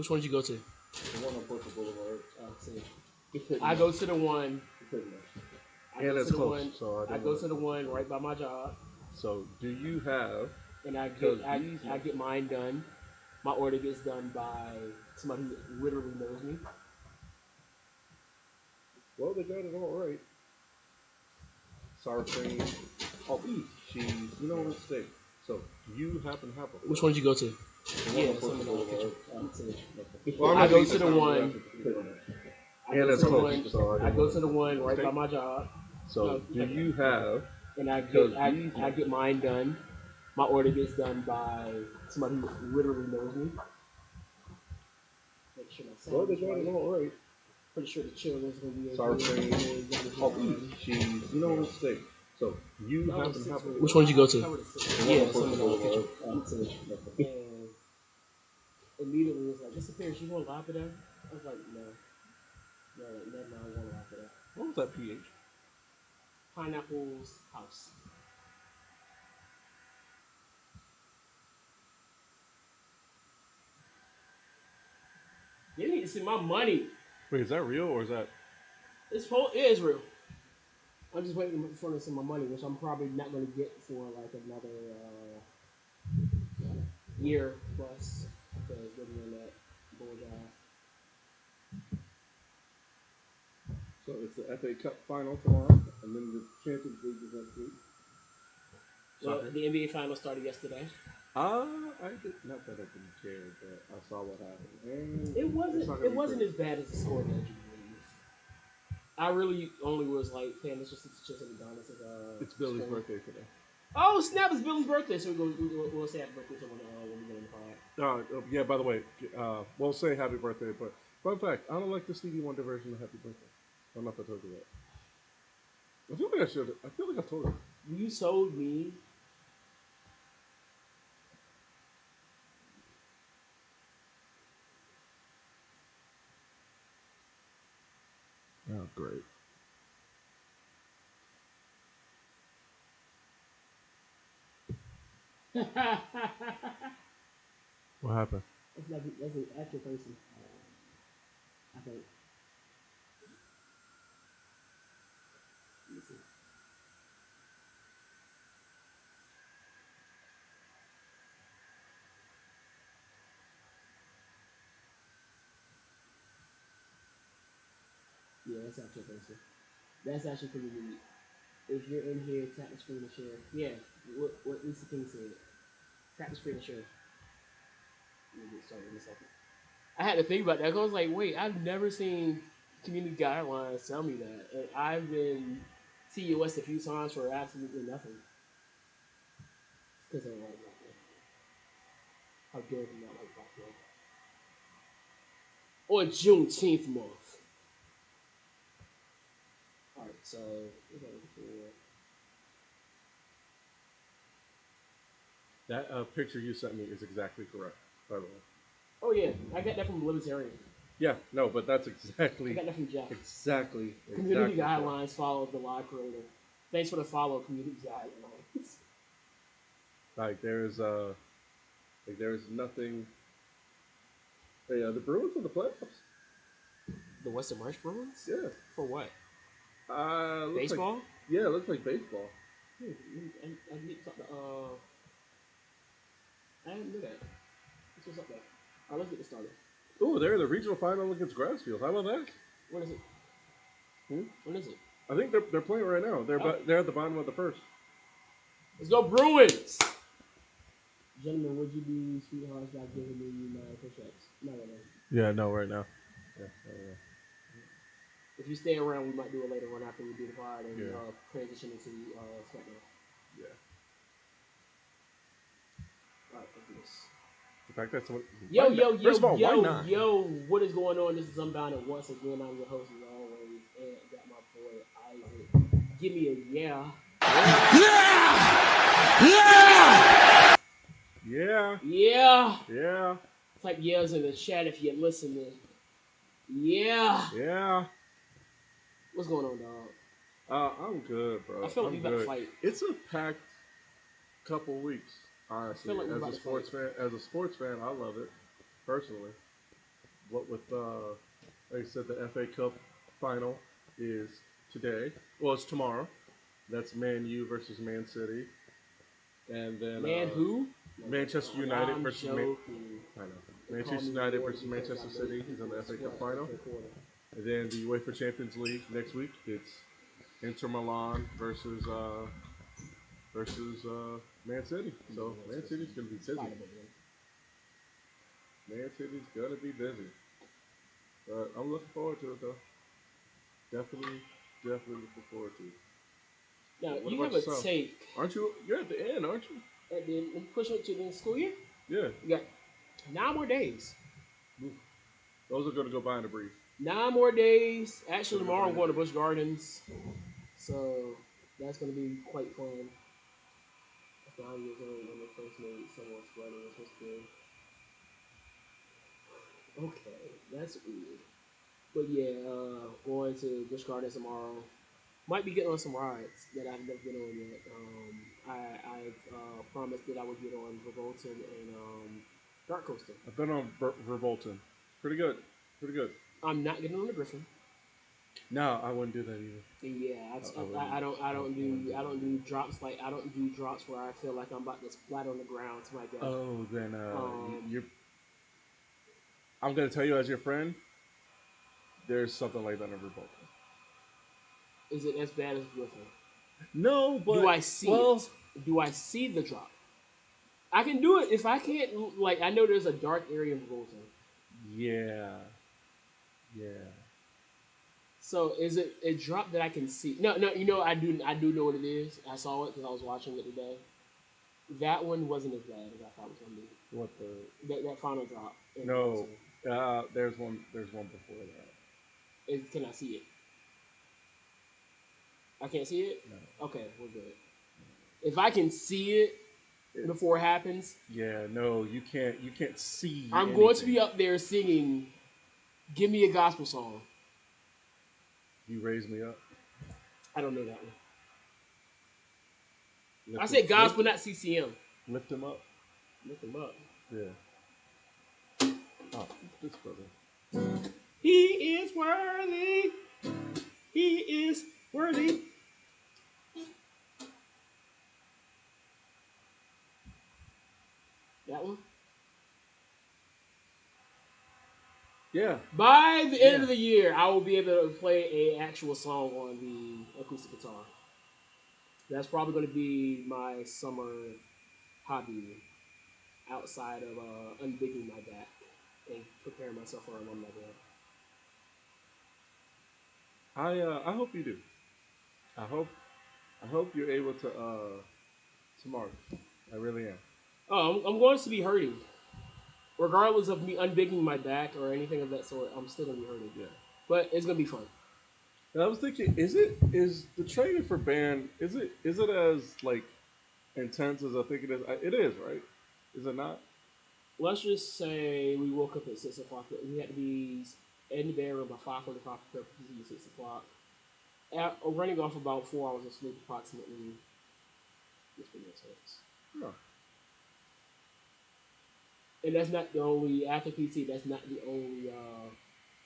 Which one did you go to? The one on Brooklyn Boulevard. I go to the one. And it's close. I go to the one right by my job. So, do you have? And I get mine done. My order gets done by somebody who literally knows me. Well, they got it all right. Sour cream, beef, cheese, steak. So, do you happen to have a? Which one did you go to? Yeah, I go to the one. And it's close. I go to the one right by my job. So, do you have? And I get mine done. My order gets done by somebody who literally knows me. Make sure my sound well, they got it all right. Pretty sure the children's gonna be sour cream, beef, cheese, steak. So you happen to have. Which one did you go to? Yeah, and immediately was like, "Mr. Pierce, you want Lapida?" I was like, "No, like never mind, I want Lapida." What was that PH? Pineapple's House. You need to see my money. Wait, is that real or is that? It is real. I'm just waiting for them to see my money, which I'm probably not going to get for like another year plus because we're doing that bull job. So it's the FA Cup final tomorrow, and then the Champions League is next week. Well, the NBA final started yesterday. I did not that I didn't care, but I saw what happened. And it wasn't as bad as the score that you believe. I really only was like, "Damn, this just Adonis." It's Billy's birthday today. Oh snap! It's Billy's birthday, so we'll say happy birthday to him when we get in the pod. Yeah. By the way, we'll say happy birthday. But fun fact, I don't like the Stevie Wonder version of Happy Birthday. I don't know if I told you that. I feel like I should. I feel like I told you. You sold me. Oh, great. What happened? That's an actual person. I think. Let me see. Yeah, that's actual person. That's actually pretty neat. If you're in here, tap the screen and share. Yeah, what Lisa King said. Tap the screen and share. Let me get started in a second. I had to think about that because I was like, wait, I've never seen community guidelines tell me that. And I've been TUS a few times for absolutely nothing. Because I don't like black men. How dare you not like black men? On Juneteenth month. Alright, so we're going for. That picture you sent me is exactly correct, by the way. Oh yeah, I got that from Libertarian. Yeah, no, but that's exactly. I got that from Jeff. Exactly. Community guidelines follow the live creator. Thanks for the follow, community guidelines. Like there's nothing. Hey, the Bruins in the playoffs. The Western March Bruins? Yeah. For what? Baseball? It looks like baseball. I need to talk to, I didn't know that. What's up there? Alright, let's get this started. Ooh, they're in the regional final against Grassfield. How about that? When is it? When is it? I think they're playing right now. They're at the bottom of the first. Let's go Bruins! Gentlemen, would you be sweethearts by giving me my push-ups? No, right now. Yeah, no, right now. Yeah. If you stay around, we might do it later on after we do the pod and transition into SmackDown. Yeah. Alright, let's do this. In fact, that's what. Yo, what is going on? This is Unbound, and once again, I'm your host as always, and I got my boy Isaac. Give me a yeah. Yeah. Type yeahs in the chat if you're listening. Yeah. What's going on, dog? I'm good, bro. I feel like we about to fight. It's a packed couple weeks, honestly. Like as a sports fan, I love it personally. what with like I said, the FA Cup final is today. Well, it's tomorrow. That's Man U versus Man City, and then Man, who? Manchester No, United I'm versus joking. I know They call Manchester me United Lord versus because I Manchester City make is in people the FA Cup sweat final, every quarter. and then the UEFA Champions League next week. It's Inter Milan versus Man City. So Man City's gonna be busy. Spider-Man. Man City's gonna be busy. But I'm looking forward to it though. Definitely looking forward to it. Now, What you about have a yourself? take Aren't you? You're at the end, aren't you? at the push it to the school year. Yeah. You got 9 more days. Oof. Those are gonna go by in a breeze. 9 more days. Actually, Gonna go tomorrow by I'm in a going to breeze. Busch Gardens, so that's going to be quite fun. 9 years old when they first made someone sweater in history. Okay, that's weird. But yeah, going to Busch Gardens tomorrow. Might be getting on some rides that I've never been on yet. I've promised that I would get on Revolton and Dark Coaster. I've been on Verbolten. Pretty good. Pretty good. I'm not getting on the Griffin. No, I wouldn't do that either. And yeah, I don't do drops like I don't do drops where I feel like I'm about to splat on the ground to my death. Oh, then Um, you're. I'm gonna tell you as your friend. There's something like that in Verbolten. Is it as bad as Griffin? No, but Do I see it? Do I see the drop? I can do it if I can't. Like I know there's a dark area in Revolton. Yeah, yeah. So is it a drop that I can see? No, no. You know, I do know what it is. I saw it because I was watching it today. That one wasn't as bad as I thought it was gonna be. What the? That final drop. No, there's one. There's one before that. Can I see it? I can't see it. No. Okay, we're good. If I can see it before it happens, Yeah, no, you can't. You can't see. I'm going to be up there singing. Give me a gospel song. You raise me up. I don't know that one. Lift I said gospel, lift, not CCM. lift him up. Look him up. Yeah. Oh, this brother. He is worthy. He is worthy. That one. Yeah. By the end of the year, I will be able to play a actual song on the acoustic guitar. That's probably going to be my summer hobby outside of undigging my back and preparing myself for alumni band. I hope you do. I hope you're able to tomorrow. I really am. Oh, I'm going to be hurting. Regardless of me undigging my back or anything of that sort, I'm still going to be hurting. Yeah. But it's going to be fun. And I was thinking, is the training for band is it as like intense as I think it is? It is, right? Is it not? Let's just say we woke up at 6 o'clock. We had to be in the bedroom by 5:45 to 6 o'clock. Running off about 4 hours of sleep approximately. Which would make sense. No. And that's not the only after PT. That's not the only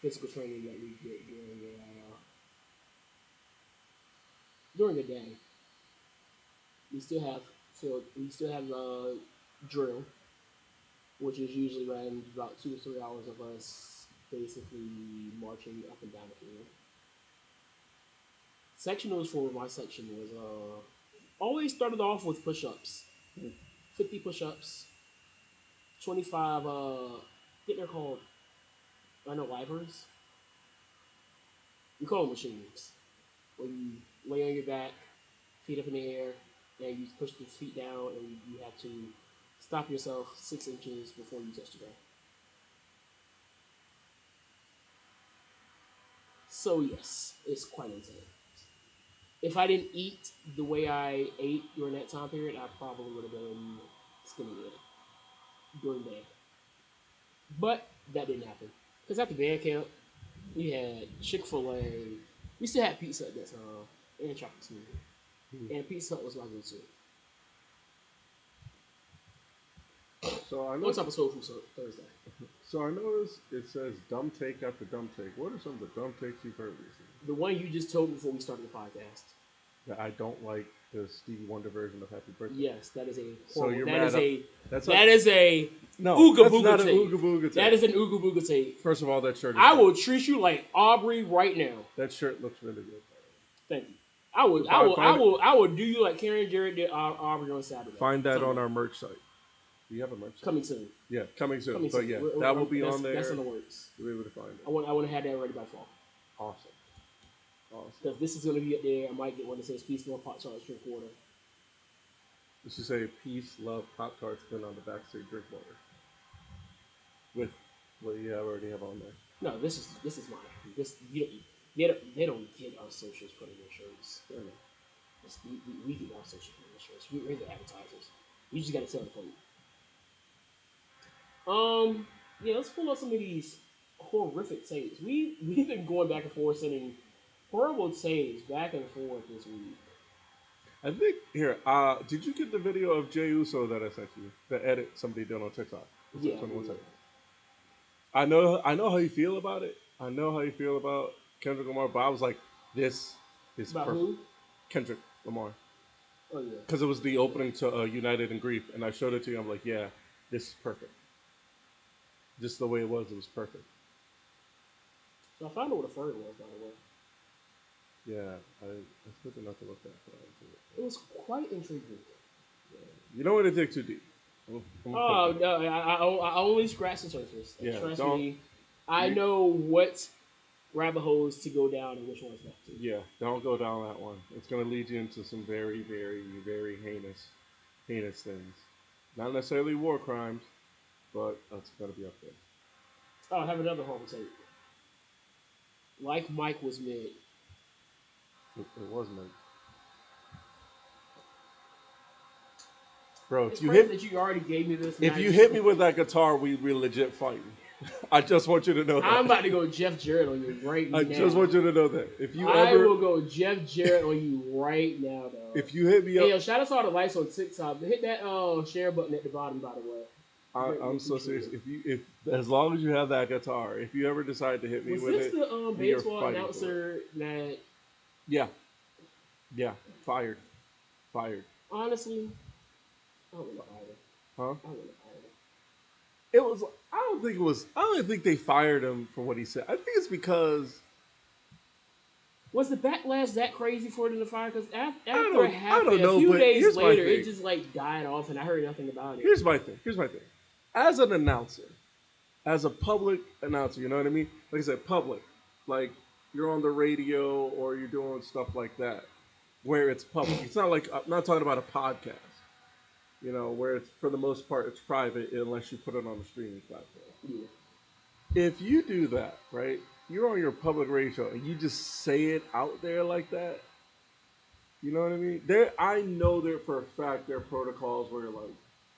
physical training that we get during the day. We still have field. We still have drill, which is usually around about 2 to 3 hours of us basically marching up and down the field. Sectionals for my section was always started off with push-ups, 50 push-ups, 25. I think they're called unalivers. We call them machines. Where you lay on your back, feet up in the air, and you push the feet down, and you have to stop yourself 6 inches before you touch the ground. So yes, it's quite intense. If I didn't eat the way I ate during that time period, I probably would have been skinny during band. But that didn't happen. Because after band camp, we had Chick-fil-A. We still had pizza at that time, and chocolate smoothie. And Pizza Hut was my go-to. So I know. On top of Soul Food Thursday. So I noticed it says dumb take after dumb take. What are some of the dumb takes you've heard recently? The one you just told me before we started the podcast. That I don't like the Stevie Wonder version of Happy Birthday. Yes, that is a So horrible. you're that mad is at- a That's that is a no, ooga that's booga not an take. ooga booga take. That is an ooga booga take. First of all, that shirt. Is I good. will treat you like Aubrey right now. That shirt looks really good. Thank you. I will do you like Karen Jarrett did Aubrey on Saturday. Find that Sunday. on our merch site. Do you have a merch site? Coming soon. Yeah, coming soon. Coming But soon. yeah, We're- that will be that's- on there. That's in the works. You'll be able to find it. I want to have that ready by fall. Awesome. Because this is going to be up there. I might get one that says Peace, Love, Pop Tarts, Drink Water. It should say peace, love, Pop Tarts, then on the back say drink water. With what you already have on there. No, this is mine. This they don't get our socials put in their shirts. We get our socials put in their shirts. We're the advertisers. You just got to tell the folks. Yeah, let's pull up some of these horrific takes. We've been going back and forth sending horrible takes back and forth this week. I think here. Did you get the video of Jay Uso that I sent you? The edit somebody did on TikTok. It's like 21 seconds. I know how you feel about it. I know how you feel about Kendrick Lamar, but I was like, this is About perfect. who? Kendrick Lamar. Oh yeah. Because it was the opening to United in Grief, and I showed it to you. I'm like, yeah, this is perfect. Just the way it was perfect. So I found out what a furry was, by the way. Yeah, I still did not to look at it. It was quite intriguing. You don't want to dig too deep. Oh no, I only scratched the surface. Yeah, Trust don't- me, I know what rabbit holes to go down and which ones not to. Yeah, don't go down that one. It's going to lead you into some very, very, very heinous things. Not necessarily war crimes, but that's going to be up there. Oh, I have another horrible take. Like Mike was mid. It wasn't. Bro, It's if you crazy hit that you already gave me this. if you hit me with that guitar, we legit fighting. I just want you to know that. I'm about to go Jeff Jarrett on you right now. I just want you to know that. If you I ever will go Jeff Jarrett on you right now, dog. if you hit me Hey, yo, up, shout out to all the likes on TikTok. Hit that share button at the bottom, by the way. I'm so serious. If as long as you have that guitar, if you ever decide to hit me Was with this it, the we are baseball fighting announcer that, yeah, fired. honestly, I don't know either. Huh? I don't know either. It was. I don't think they fired him for what he said. I think it's because Was the backlash that crazy for them to fire? Because after don't- it happened, I don't know, a few but days here's my later, thing. it just like died off, and I heard nothing about it. here's my thing. As an announcer, as a public announcer, you know what I mean? Like I said, public. Like you're on the radio or you're doing stuff like that, where it's public. It's not like I'm not talking about a podcast. You know, where it's for the most part it's private unless you put it on the streaming platform. Yeah. If you do that, right? You're on your public radio show and you just say it out there like that. You know what I mean? I know there for a fact there are protocols where like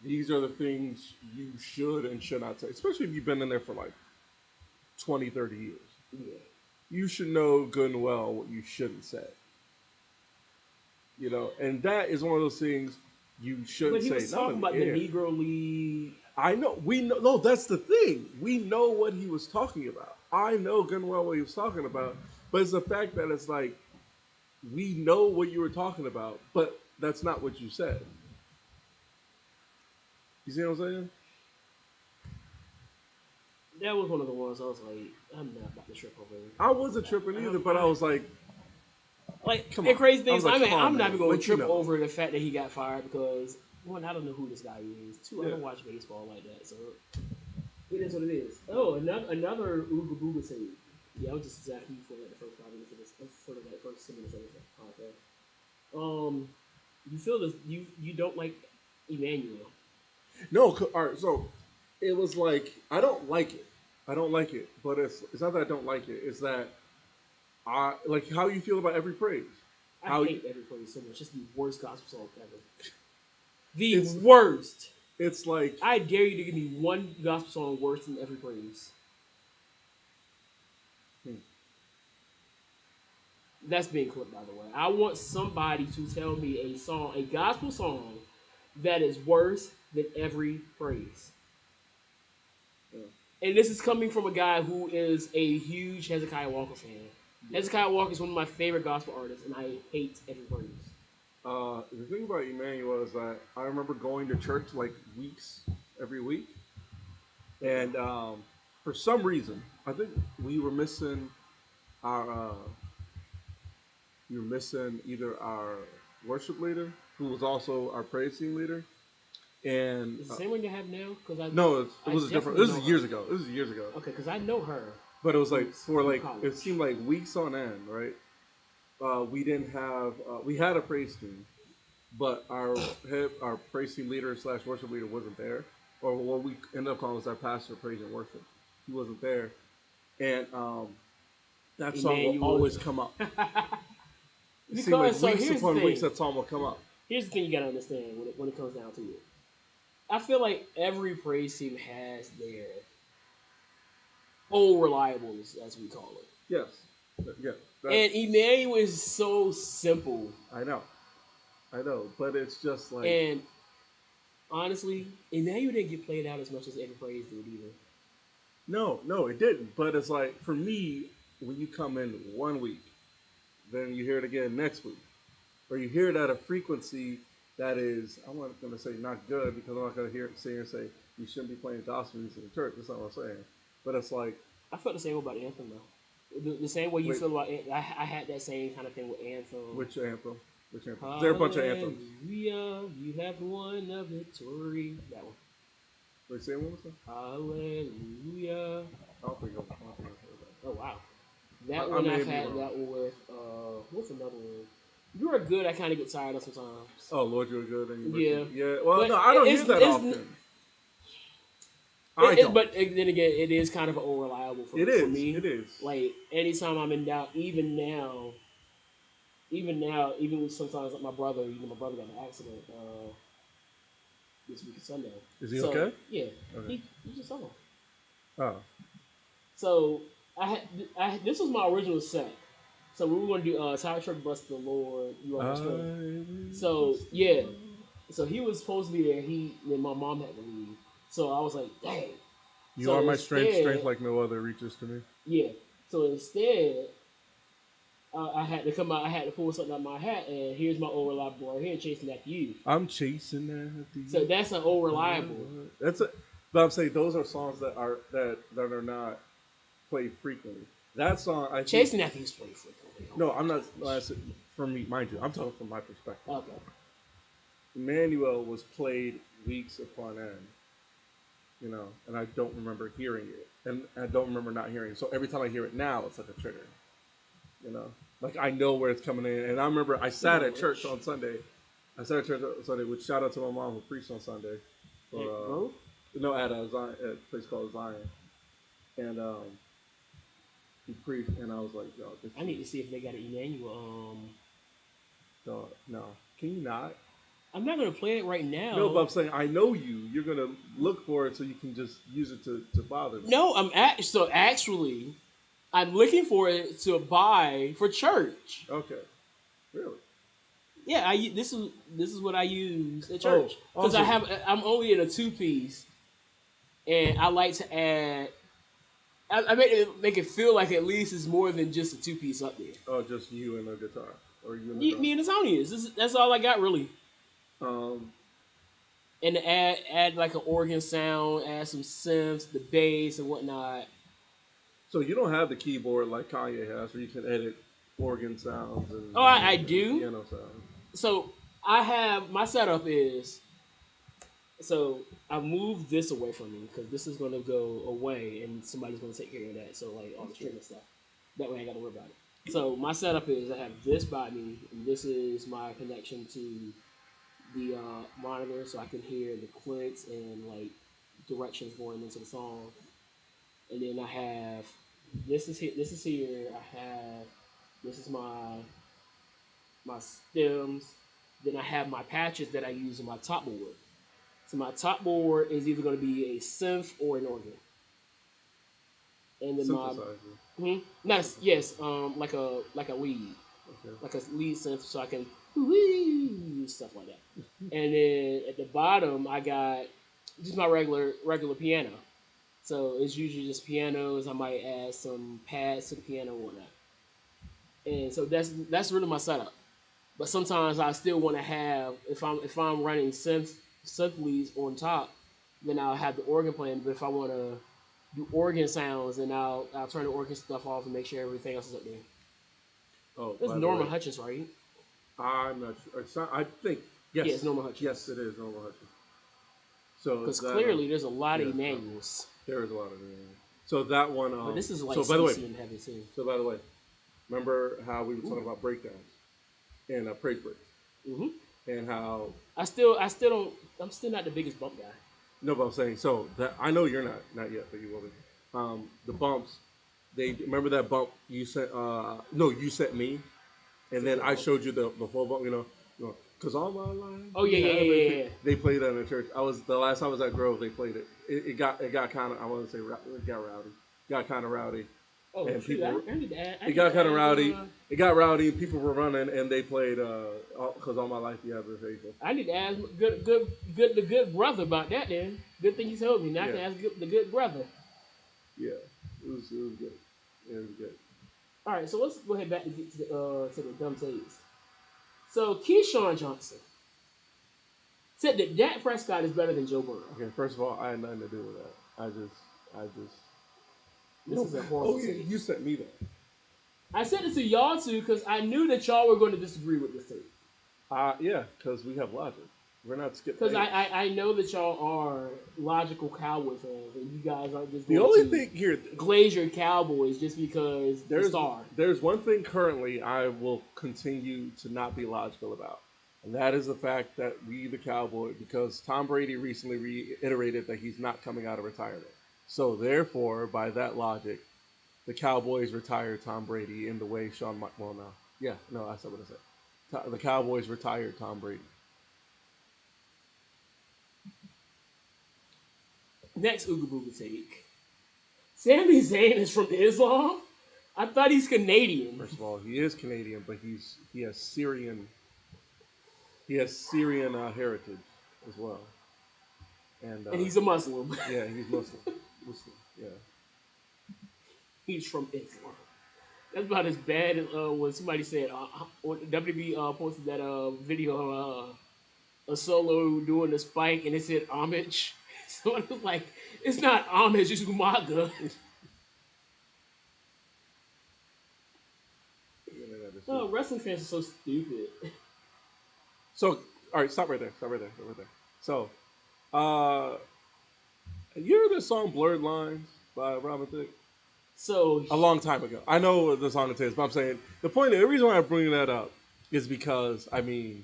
these are the things you should and should not say, especially if you've been in there for like 20, 30 years. Yeah. You should know good and well what you shouldn't say. You know, and that is one of those things you shouldn't But he say. was not talking on about the air. Negro League. I know. We know. No, that's the thing. We know what he was talking about. I know good and well what he was talking about. But it's the fact that it's like, we know what you were talking about, but that's not what you said. You see what I'm saying? That was one of the ones I was like, I'm not about to trip over it. I wasn't tripping either, but I was like, Like, Come the on. crazy I thing was is, like, I mean, come on, I'm not man. even going What to you trip know? over the fact that he got fired because, one, I don't know who this guy is. Two, I Yeah. don't watch baseball like that, so it is what it is. Oh, another Ooga Booga thing. Yeah, I was just exactly for like the first 5 minutes of this, for the like, first 10 minutes of this podcast. You feel this? You don't like Emmanuel? no. All right. So it was like, I don't like it. But it's not that I don't like it. It's that I like how you feel about Every Praise. I How hate Everybody so much. It's the worst gospel song ever. The It's- worst. It's like I dare you to give me one gospel song worse than Every Praise. That's being clipped, by the way. I want somebody to tell me a gospel song, that is worse than Every Praise. And this is coming from a guy who is a huge Hezekiah Walker fan. Yeah. Hezekiah Walker is one of my favorite gospel artists, and I hate Every Praise. The thing about Emmanuel is that I remember going to church like weeks every week, and for some reason, I think we were missing our we were missing either our worship leader, who was also our praise team leader, and Is it the same one you have now? Because no, it was a different. This is years her. ago. This is years ago. Okay, because I know her. But it was like for from like college. it seemed like weeks on end, right? We didn't have we had a praise team, but our praise team leader slash worship leader wasn't there, or what we ended up calling was our pastor of praise and worship. He wasn't there, and that song will Emmanuel. always come up. It seemed Because like so weeks here's the upon thing. weeks that song will come up. Here's the thing you gotta understand when it comes down to it. I feel like every praise team has their old reliables, as we call it. Yes, yeah. And Emmanuel is so simple. I know, but it's just like And honestly, Emmanuel didn't get played out as much as Every Praise did either. no, it didn't. But it's like for me, when you come in 1 week, then you hear it again next week, or you hear it at a frequency that is, I'm not going to say not good because I'm not going to hear it say you shouldn't be playing gospel music in church. That's not what I'm saying. But it's like I felt the same way about Anthem though. The same way you feel about I had that same kind of thing with Anthem. Which anthem? There are a bunch of anthems. Hallelujah, you have won the victory. That one. Wait, say one more time. Hallelujah. I don't think I've heard that. Oh wow. That one I've had that one with what's another one? You Are Good, I kinda get tired of sometimes. Oh Lord, You're Good and yeah. Yeah. Well no, I don't hear that often. But then again, it is kind of unreliable for me. It is. Like anytime I'm in doubt, even now, even with sometimes like my brother got in an accident this week Sunday. Is he okay? Yeah, okay. he just saw. Oh. So this was my original set. So we were going to do Tire Truck Bless the Lord, You Are My Strength. So yeah, so he was supposed to be there. Then my mom had to leave. So I was like, dang. You are my strength like no other reaches to me. Yeah. So instead, I had to come out. I had to pull something out of my hat, and here's my old reliable right here, chasing after you. I'm chasing after you. So that's an old reliable. But I'm saying those are songs that are not played frequently. That song, Chasing After You is played frequently. No, I'm not. For me, mind you, I'm talking from my perspective. Okay. Emmanuel was played weeks upon end. And I don't remember hearing it, and I don't remember not hearing it. So every time I hear it now, it's like a trigger. Like I know where it's coming in, and I remember I sat at church on Sunday. Which shout out to my mom who preached on Sunday. At a place called Zion, and he preached, and I was like, "Yo, I need to see if they got an Emmanuel." No, can you not? I'm not gonna play it right now. No, but I'm saying I know you. You're gonna look for it so you can just use it to bother me. No, actually, I'm looking for it to buy for church. Okay, really? Yeah, this is what I use at church because I'm only in a 2-piece, and I like to add. I make it feel like at least it's more than just a 2-piece up there. Oh, just you and the guitar, or you and the me and the Sony's. That's all I got really. And to add like an organ sound, add some synths, the bass and whatnot. So you don't have the keyboard like Kanye has, where you can edit organ sounds and I do. Piano sounds. So I have my setup is. So I moved this away from me because this is going to go away and somebody's going to take care of that. So like all the streaming stuff. That way I got to worry about it. So my setup is I have this by me, and this is my connection to the monitor, so I can hear the clicks and like directions going into the song. And then I have this is here. This is my stems. Then I have my patches that I use on my top board. So my top board is either going to be a synth or an organ. And then like a lead, like a lead synth, so I can stuff like that. And then at the bottom, I got just my regular piano. So it's usually just pianos. I might add some pads to the piano or whatnot. And so that's really my setup. But sometimes I still want to have if I'm running synth leads on top, then I'll have the organ playing. But if I want to do organ sounds, then I'll turn the organ stuff off and make sure everything else is up there. Oh, It's by the Norman way, Hutchins, right? I'm not sure. I think Yeah, it's yes, Norman Hutchins. yes, it is Norman Hutchins. So is Because that clearly there's a lot of yeah, Emmanuels. there is a lot of it. So that one. But this is like So by the way, CC in heaven too. so by the way, remember how we were talking Ooh. about breakdowns and praise breaks Hmm. and how I still don't. I'm still not the biggest bump guy. no, but I'm saying so that I know you're not yet, but you will be. The bumps, they remember that bump you sent. No, you sent me, and Sent then you a I bump? showed you the full bump. Because all my life, Oh yeah, yeah, yeah, yeah, yeah. they played that in the church. I was the last time I was at Grove. They played it. It got kind of I want to say it got rowdy. Got kind of rowdy, Oh and shoot, people. I need to add. I It need got to kind of add, rowdy. It got rowdy, and people were running, and they played because all my life you have been faithful. I need to ask the good brother about that. Then good thing you told me. Now I can Yeah, ask the good brother. yeah, it was good. It was good. All right, so let's go ahead back to get to the dumb takes. So Keyshawn Johnson said that Dak Prescott is better than Joe Burrow. Okay, first of all, I had nothing to do with that. I just. This No. is a horrible Oh, take. you sent me that. I sent it to y'all too because I knew that y'all were going to disagree with this take. Yeah, because we have logic. We're not skip Because dates. I know that y'all are logical Cowboy fans, and you guys aren't just The going only to thing here, glaze your Cowboys just because the there's star. there's one thing currently I will continue to not be logical about, and that is the fact that we the Cowboy because Tom Brady recently reiterated that he's not coming out of retirement. So therefore, by that logic, the Cowboys retired Tom Brady in the way well, no, yeah, no, that's not what I said. The Cowboys retired Tom Brady. Next Ooga Booga take. Sami Zayn is from Islam? I thought he's Canadian. First of all, he is Canadian, but he has Syrian heritage as well, and And he's a Muslim. yeah, he's Muslim. Muslim, yeah. He's from Islam. That's about as bad as when somebody said, when WB posted that video of a solo doing the spike and it said homage. So it was like, it's not homage, it's Umaga. Oh, wrestling fans are so stupid. So, all right, stop right there. Stop right there. Stop right there. So, uh, you heard this song "Blurred Lines" by Robin Thicke? So A long time ago. I know what the song it is, but I'm saying the reason why I'm bringing that up is because I mean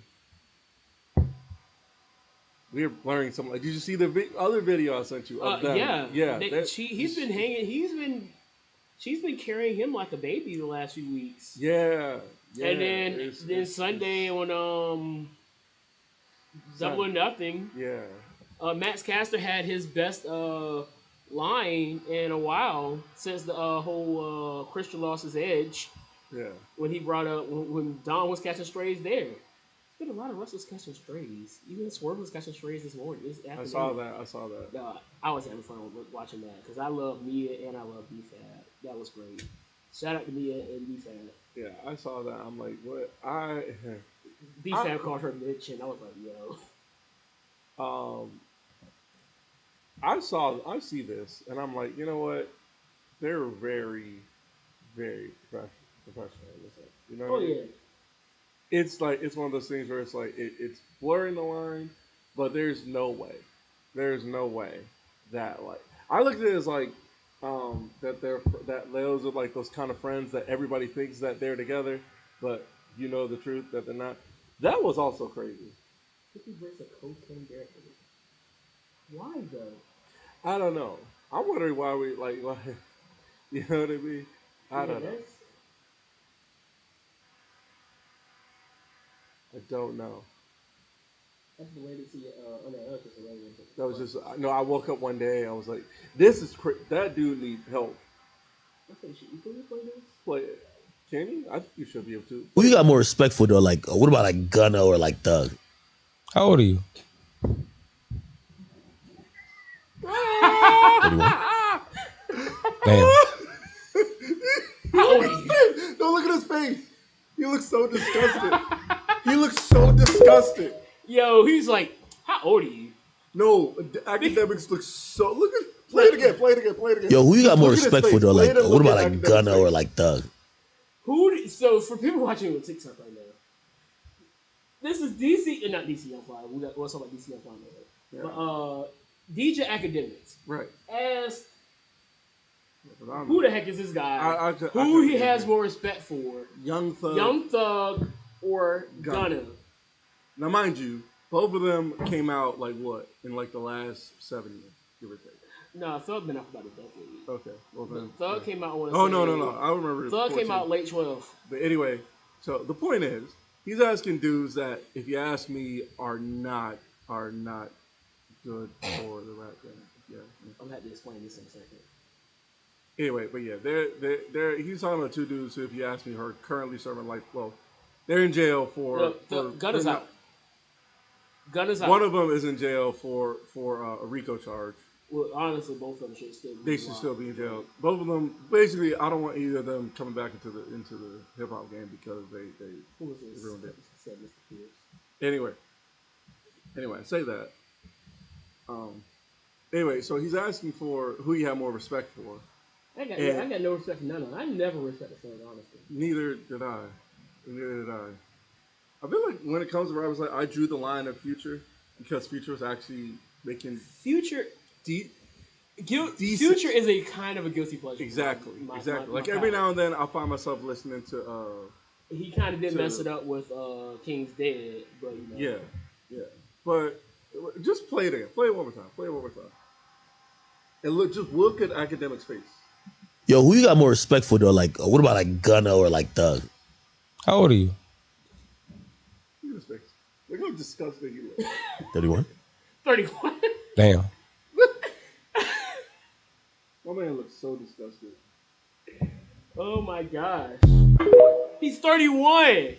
we're blurring something. Like, did you see the other video I sent you of them? yeah, Yeah, he's been hanging. She's been carrying him like a baby the last few weeks. yeah, And then Sunday on Double or Nothing, yeah, Max Caster had his best line in a while since the whole Christian lost his edge yeah. when he brought up when Don was catching strays there. There's been a lot of wrestlers catching strays. Even Swerve was catching strays this morning. This afternoon. I saw that. I was having fun watching that because I love Mia and I love BFAB. That was great. Shout out to Mia and BFAB. Yeah, I saw that. I'm like, what? BFAB called her bitch, and I was like, yo. I see this, and I'm like, you know what? They're very, very professional in this. You know? Oh What I mean? yeah. It's like it's one of those things where it's like it's blurring the line, but there's no way that like I look at it as like that those are like those kind of friends that everybody thinks that they're together, but you know the truth that they're not. That was also crazy. 50 bricks of cocaine barefoot. Why though? I don't know. I'm wondering why we why, you know what I mean? I Yeah, don't know. I don't know. that's related to your unethical relationship. That was just no. I woke up one day. I was like, "This is that dude needs help." I think you can play this. Play it. Can you? I think you should be able to. Who you got more respect for though? Like, what about like Gunna or like Thug? How old are you? 31. Damn. How old are you? Don't look at his face. He looks so disgusted. He looks so disgusted. Yo, he's like, how old are you? No, the academics look so. Look at. Play it again. Play it again. Play it again. Yo, who you got Just more look at his respect for face. though? Play Like, it and what look about at like academics' Gunna or face. like Thug? So for people watching on TikTok right now, this is DC, not DC Young Fly. We'll talk about DC Young Fly later. Yeah. But DJ Academics Right. asked, But I don't who know. the heck is this guy? I who he couldn't has agree. more respect for? Young Thug. Young Thug or Gunna. Gunna? Now, mind you, both of them came out like what in like the last 7 years, give or take. Nah, Thug been out for about a decade. Okay. Well then. Thug yeah. came out. I wanna Oh say, no! I remember. Thug 14. came out late 12. But anyway, so the point is, he's asking dudes that, if you ask me, are not good for the rap game. Yeah. I'm gonna have to explain this in a second. Anyway, but yeah, they're he's talking about two dudes who, if you ask me, are currently serving life. Well, they're in jail for Gunna's not- out. Gunna's out. One of them is in jail for a RICO charge. Well, honestly, both of them should still be. They should still be in jail. Both of them, basically, I don't want either of them coming back into the hip hop game because they Who was this? ruined it. Said Mr. Pierce. Anyway, I say that. Anyway, so he's asking for who you have more respect for. I got no respect for none of them. I never respected Thug, honestly. Neither did I. I feel like when it comes to rappers, like I drew the line of Future because Future was actually making Future, deep. Future Decent. is a kind of a guilty pleasure. Exactly. My Like power. every now and then, I'll find myself listening to. He kind of did to- mess it up with King's Dead, but you know. Yeah. But just play it again. Play it one more time. And just look at Academic's face. Yo, who you got more respect for though? Like, what about like Gunna or like Thug? How old are you? Look at his face. Look how disgusting he looks. 31. 31. Damn. My man looks so disgusted. Oh my gosh. He's 31.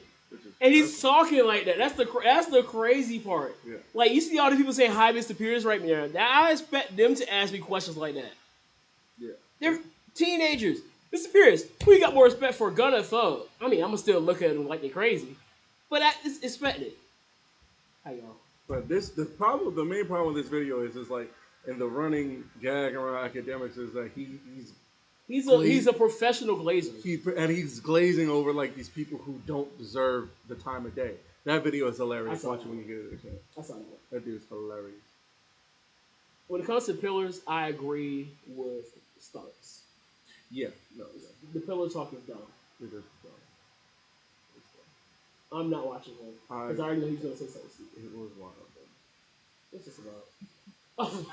And he's talking like that. That's the crazy part. Yeah. Like, you see all the people saying hi, Mr. Pierce right there. Now, I expect them to ask me questions like that. Yeah. They're teenagers. Mr. Pierce, who you got more respect for, Gunna or Thug? I mean, I'm gonna still look at them like they're crazy, but it's expected. How y'all? But the main problem with this video is like, and the running gag around Academics is that He's a professional glazer. he's glazing over like these people who don't deserve the time of day. That video is hilarious. I saw Watch it that. when you get it. Okay. I saw that. That dude's hilarious. When it comes to pillars, I agree with Starks. Yeah. No. The pillar talk is dumb. It is. I'm not watching him because I already know he's gonna say something stupid. It was wild. What's this about?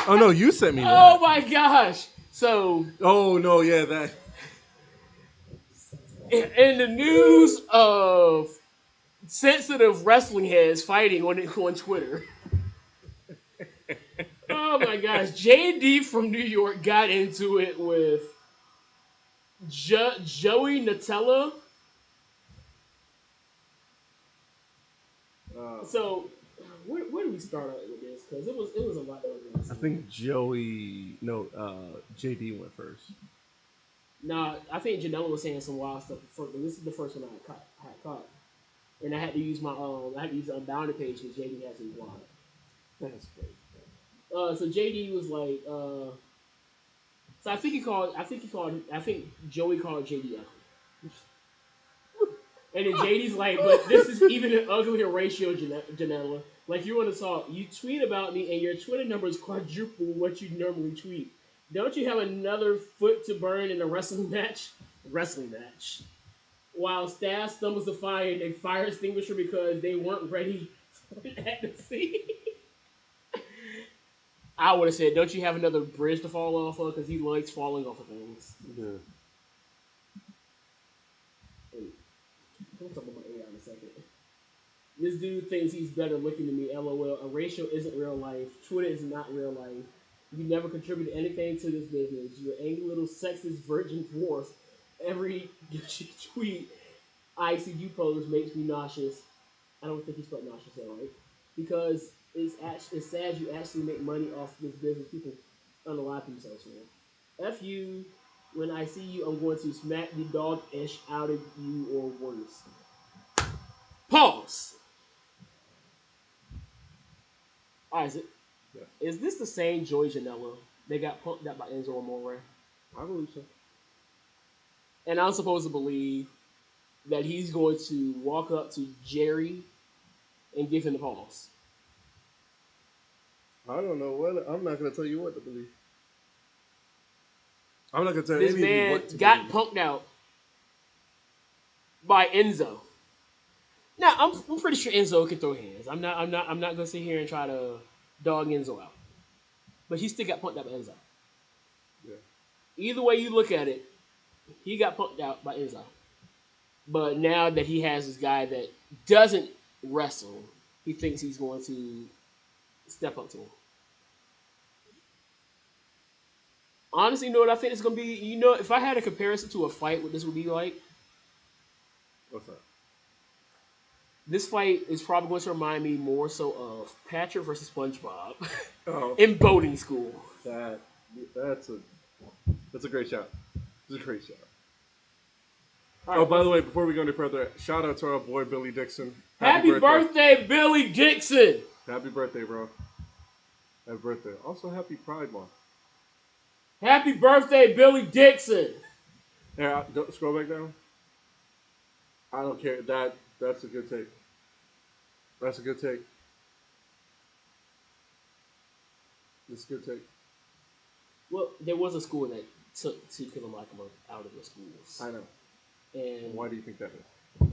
Oh no, you sent me that. Oh my gosh! So Oh no, yeah, that. in the news of sensitive wrestling heads fighting on Twitter. Oh my gosh, JD from New York got into it with Joey Nutella. So where do we start out with this? Because it was a lot of. I think JD went first. Nah, I think Janela was saying some wild stuff. This is the first one I had caught, and I had to use the Unbounded page because JD has his wild. That's great. So JD was like, so I think Joey called JD ugly. And then JD's like, but this is even an uglier ratio, Janela. Like, you want to talk. You tweet about me, and your Twitter number is quadruple what you normally tweet. Don't you have another foot to burn in a wrestling match? While staff stumbles to find a fire extinguisher because they weren't ready at the scene. I would have said, don't you have another bridge to fall off of? Because he likes falling off of things. Yeah. We'll talk about AI in a second. This dude thinks he's better looking than me. LOL. A ratio isn't real life. Twitter is not real life. You never contributed anything to this business. You're an angry little sexist virgin dwarf. Every tweet I see you post makes me nauseous. I don't think he spelled nauseous there, right? Because it's sad you actually make money off this business. People unalive themselves, man. F you. When I see you, I'm going to smack the dog ish out of you or worse. Pause. Isaac, Yes, is this the same Joey Janela that got punked out by Enzo Amore? I believe so. And I'm supposed to believe that he's going to walk up to Jerry and give him the pause. I don't know what. I'm not gonna tell you what to believe. I'm not gonna tell This any of you man what to got believe. punked out by Enzo. Now I'm pretty sure Enzo can throw hands. I'm not gonna sit here and try to dog Enzo out. But he still got punked out by Enzo. Yeah. Either way you look at it, he got punked out by Enzo. But now that he has this guy that doesn't wrestle, he thinks he's going to step up to him. Honestly, you know what I think it's gonna be? You know, if I had a comparison to a fight, what this would be like, What's that? this fight is probably going to remind me more so of Patrick versus SpongeBob Oh, in boating school. that that's a great shot. It's a great shot. All Oh, right, by the way, before we go any further, shout out to our boy Billy Dixon. happy birthday, Billy Dixon! Happy birthday, bro. Happy birthday. Also, happy Pride Month. Happy birthday, Billy Dixon! Yeah, don't scroll back down. I don't care. That's a good take. That's a good take. That's a good take. Well, there was a school that took To Kill a Mockingbird out of the schools, I know. and Why do you think that is?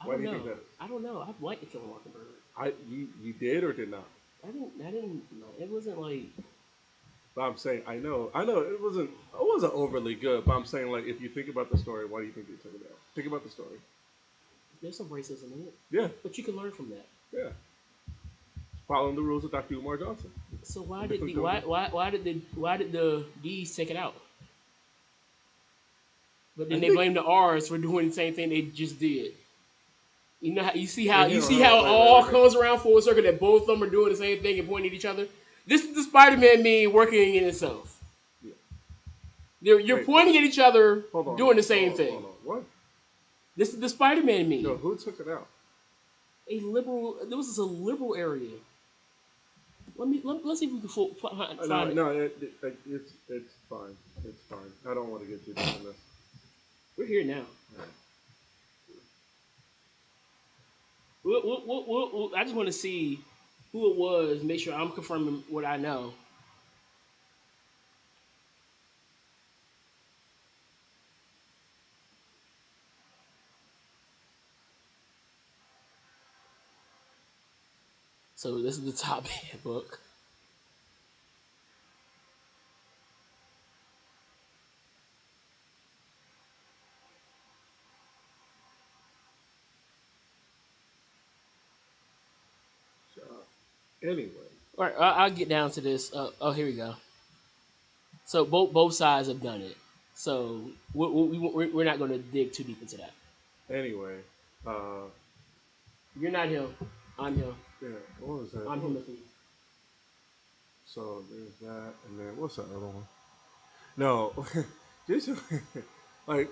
I Why don't do you know. think that is? I don't know. I'd like To Kill a Mockingbird. You did or did not? I didn't. I didn't. It wasn't like. But I'm saying I know it wasn't overly good. But I'm saying like if you think about the story, why do you think they took it out? Think about the story. There's some racism in it, Yeah, but you can learn from that. yeah. Following the rules of Dr. Umar Johnson. So why did the D's take it out? But then I they think blame the R's for doing the same thing they just did. You know how wait, you hold see on, how it all wait. comes around full circle that both of them are doing the same thing and pointing at each other. This is the Spider-Man meme working in itself. Yeah. You're Wait, pointing at each other, hold on, doing the same thing. hold on. What? This is the Spider-Man No, meme. who took it out? A liberal. This is a liberal area. Let's see if we can No, find it. no, it's fine. It's fine. I don't want to get too deep in this. We're here now. I just want to see who it was. Make sure I'm confirming what I know. So this is the top book. So, anyway, All right, I'll get down to this. Oh, here we go. So both sides have done it. So we're not going to dig too deep into that. anyway, uh, You're not him. I'm him. yeah, what was that? I'm Timothy. So there's that, and then what's the other one? No, just like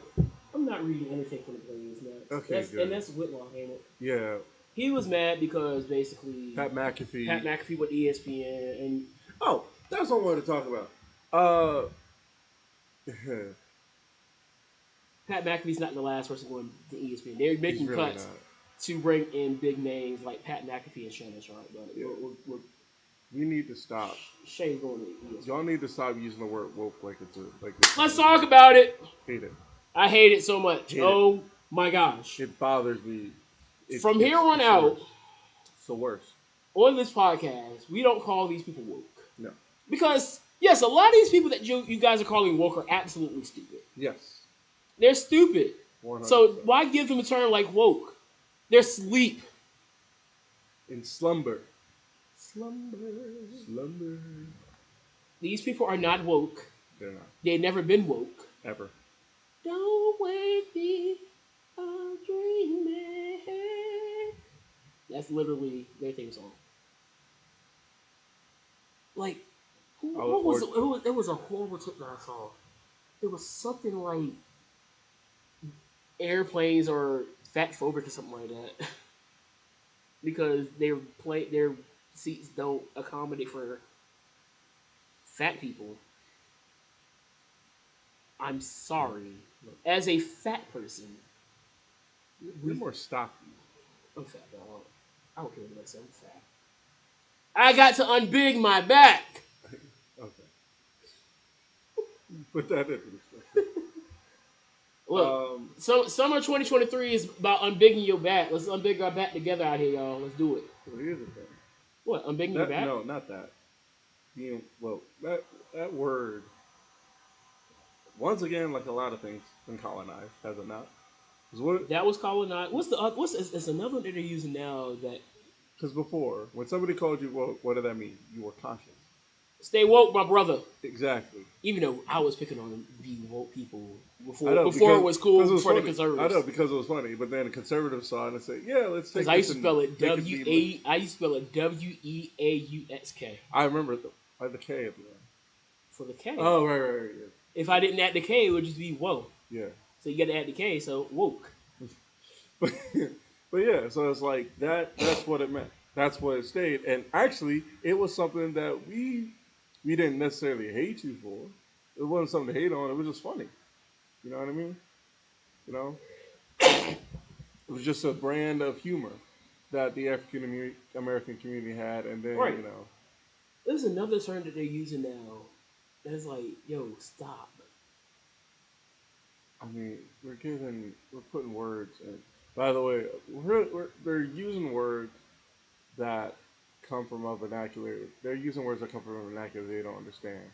I'm not reading anything from the Blaze next. Okay, good. And that's Whitlaw, ain't it? yeah, He was mad because basically Pat McAfee. Pat McAfee with ESPN and Oh, that's what I wanted to talk about. Uh, Pat McAfee's not the last person going to ESPN. They're he's making really cuts not. to bring in big names like Pat McAfee and Shannon Sharp. But Yeah. we're We need to stop. Shay's going to ESPN. Y'all need to stop using the word woke like it's Let's talk about it. Hate it. I hate it so much. Hate it. Oh my gosh. It bothers me. From here on it's out, worse. It's the worst. on this podcast, we don't call these people woke. No. Because, yes, a lot of these people that you guys are calling woke are absolutely stupid. Yes. They're stupid. 100%. So why give them a term like woke? They're sleep. In slumber. Slumber. Slumber. These people are not woke. They're not. They've never been woke. Ever. Don't wake me, I'm dreaming. That's literally their theme song. Like, who What was it? It was a horrible tip that I saw. It was something like airplanes are fat phobic or something like that because their seats don't accommodate for fat people. I'm sorry. As a fat person, You're more stocky. I'm fat, dog. I don't care what I say. I'm fat. I got to unbig my back. Okay. Put that in perspective. Look, summer 2023 is about unbigging your back. Let's unbig our back together out here, y'all. Let's do it. Well, here's the thing. What? Unbigging your back? No, not that. That word. Once again, like a lot of things, been colonized, has it not? That was colonized. What's the? It's another one that they're using now that. Because before, when somebody called you woke, what did that mean? You were conscious. Stay woke, my brother. Exactly. Even though I was picking on the woke people before because, it was cool for the funny. conservatives. I know because it was funny, but then the conservatives saw it and said, "Yeah, let's take." Because I used to spell it W-E-A-U-X-K. I remember the K at the end. For the K. Oh, right. Yeah. If I didn't add the K, it would just be whoa. Yeah. So you got to add the K, so woke. but yeah, so it's like that's what it meant. That's what it stayed. And actually, it was something that we didn't necessarily hate you for. It wasn't something to hate on. It was just funny. You know what I mean? You know, it was just a brand of humor that the African American community had, and then Right. you know, There's another term that they're using now. That's like, yo, stop. I mean, we're putting words in. By the way, they're using words that come from a vernacular. They're using words that come from a vernacular they don't understand.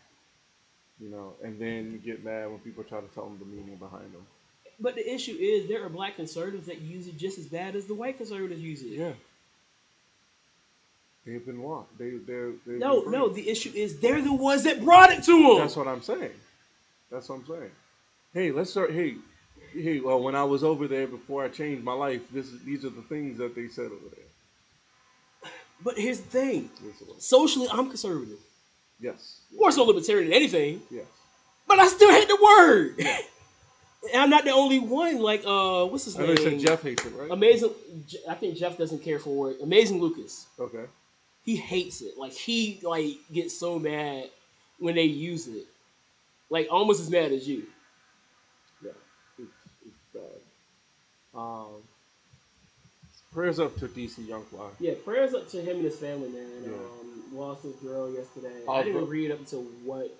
You know, and then you get mad when people try to tell them the meaning behind them. But the issue is there are black conservatives that use it just as bad as the white conservatives use it. Yeah, they've been what? No. The issue is they're the ones that brought it to them. That's what I'm saying. Hey, let's start. Hey. Well, when I was over there before I changed my life, these are the things that they said over there. But here's the thing. Socially, I'm conservative. Yes. More so libertarian than anything. Yes. But I still hate the word. And I'm not the only one. Like, what's his name? I know you said Jeff hates it, right? Amazing. I think Jeff doesn't care for it. Amazing Lucas. Okay. He hates it. Like he gets so mad when they use it. Like almost as mad as you. Yeah, it's bad. Prayers up to DC Youngfly. Yeah, prayers up to him and his family, man. Yeah. Lost his girl yesterday. I didn't even read up until what.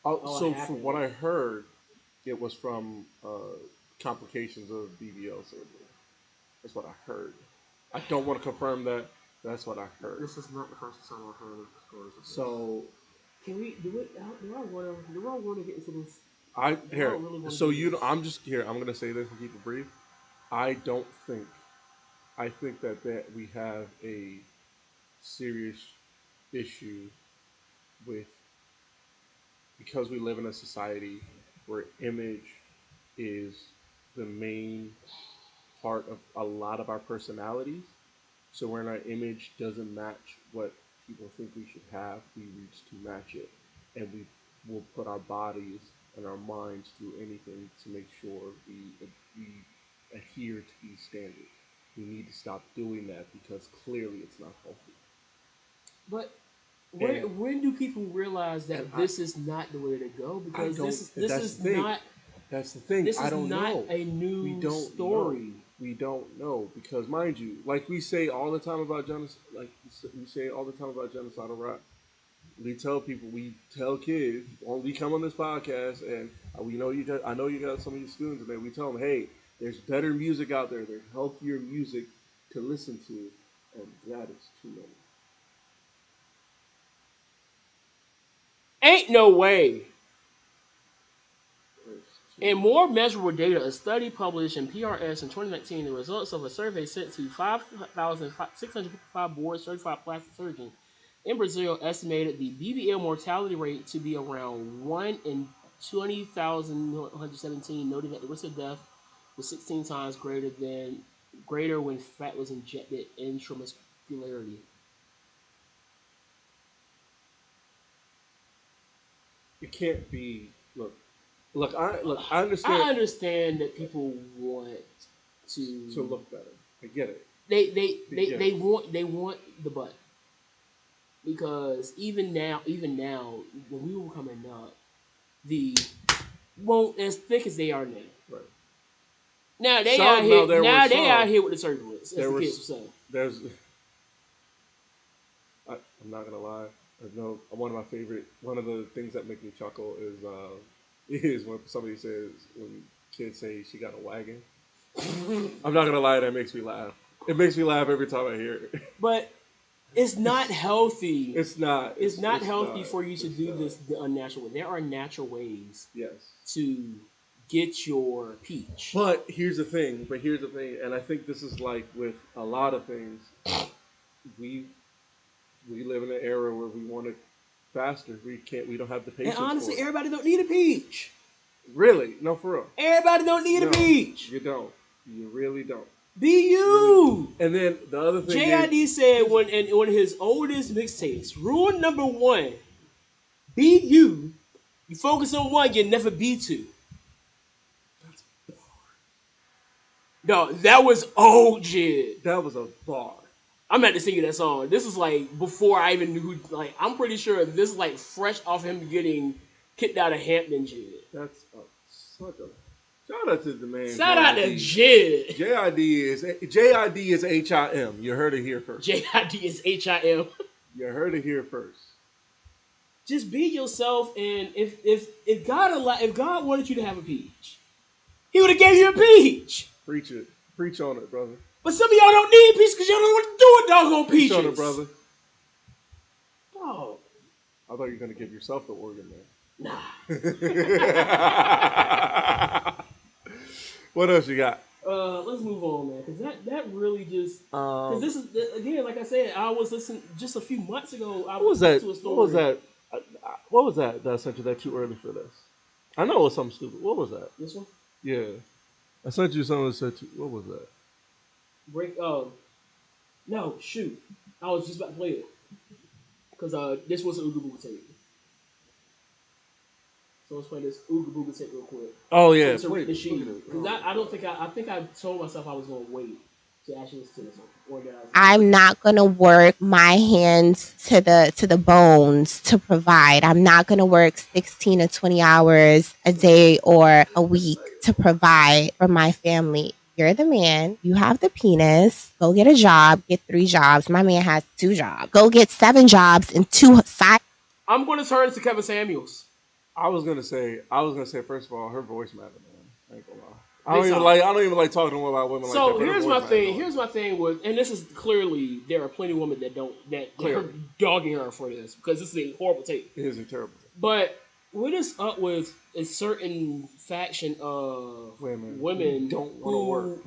So from what I heard, it was from complications of BBL surgery. That's what I heard. I don't want to confirm that. That's what I heard. This is not the first time I've heard of stories of this. So can we do it? Do I want to get into this? I'm just here. I'm gonna say this and keep it brief. I think that we have a serious issue with because we live in a society where image is the main part of a lot of our personalities. So when our image doesn't match what people think we should have, we reach to match it, and we will put our bodies and our minds through anything to make sure we adhere to these standards. We need to stop doing that because clearly it's not healthy. But when do people realize that this is not the way to go? Because this is not. That's the thing. This I don't is not know. a new story. We don't know because, mind you, like we say all the time about genocide, genocidal rap. We tell people, we tell kids, we come on this podcast, and I know you got some of your students in there. We tell them, hey, there's better music out there. There's healthier music to listen to, and that is too many. Ain't no way. In more measurable data, a study published in PRS in 2019, the results of a survey sent to 5,655 board-certified plastic surgeons in Brazil estimated the BBL mortality rate to be around 1 in 20,117, noting that the risk of death was 16 times greater when fat was injected intramuscularly. it can't be. I I understand understand that people want to to. look better. I get it. Yeah. They want the butt because even now when we were coming up, the won't as thick as they are now. Right. Now they Some out now here. there were Now they out some. here with the turbulence, as There the was kids would say. there's. I'm not gonna lie. I know one of my favorite. One of the things that make me chuckle is is when somebody says when kids say she got a wagon. I'm not gonna lie. That makes me laugh. It makes me laugh every time I hear it. But it's not healthy. It's not. It's not it's healthy not, for you to it's do not. this the unnatural way. There are natural ways Yes. to get your peach. But here's the thing. And I think this is like with a lot of things. We we live in an era where we want it faster. We can't. We don't have the And patience honestly, for it. everybody don't need a peach. Really? No, for real. Everybody don't need No, a peach. you don't. You really don't. Be Really. you. And then the other thing is, JID said when in one of his oldest mixtapes, rule number one, be you. You focus on one, you never be two. No, that was OG. that was a bar. I'm about to sing you that song. This is like before I even knew who. Like I'm pretty sure this is like fresh off him getting kicked out of Hampton Jid. That's such a shout out to the man. Shout out to JID. Jid. JID is HIM. You heard it here first. JID is HIM. You heard it here first. Just be yourself, and if God wanted you to have a peach, He would have gave you a peach. Preach it. Preach on it, brother. But some of y'all don't need peach because y'all don't want to do a doggone Preach peaches. on it, brother. Oh, I thought you were gonna give yourself the organ there. nah. What else you got? Let's move on, man, because that really just because this is again, like I said, I was listening just a few months ago. I What was that? To a story. What was that? What was that? That I sent you that too early for this. I know it was something stupid. What was that? This one? Yeah, I sent you something that said. What was that? Break. No, shoot. I was just about to play it because this was an Ooga Booga tape. So let's play this Ooga Booga tape real quick. Oh yeah, To read the sheet because I don't think I think I told myself I was going to wait to actually listen to this one. I'm not gonna work my hands to the bones to provide. I'm not gonna work 16 or 20 hours a day or a week to provide for my family. You're the man. You have the penis. Go get a job. Get 3 jobs. My man has 2 jobs. Go get 7 jobs and 2 side. I'm going to turn to Kevin Samuels. I was gonna say first of all, her voice matters, man. I ain't gonna lie. I don't even like talking about women So like that. here's my thing. Here's my thing with, and this is clearly there are plenty of women that are dogging her for this because this is a horrible take. It is a terrible thing. But what is up with a certain faction of women who don't want to work?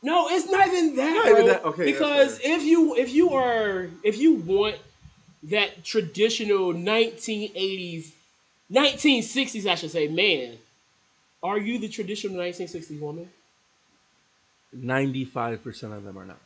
No, it's not even that. Not bro. even that. Okay, because if you want that traditional 1980s, 1960s, I should say, man. Are you the traditional 1960s woman? 95% of them are not.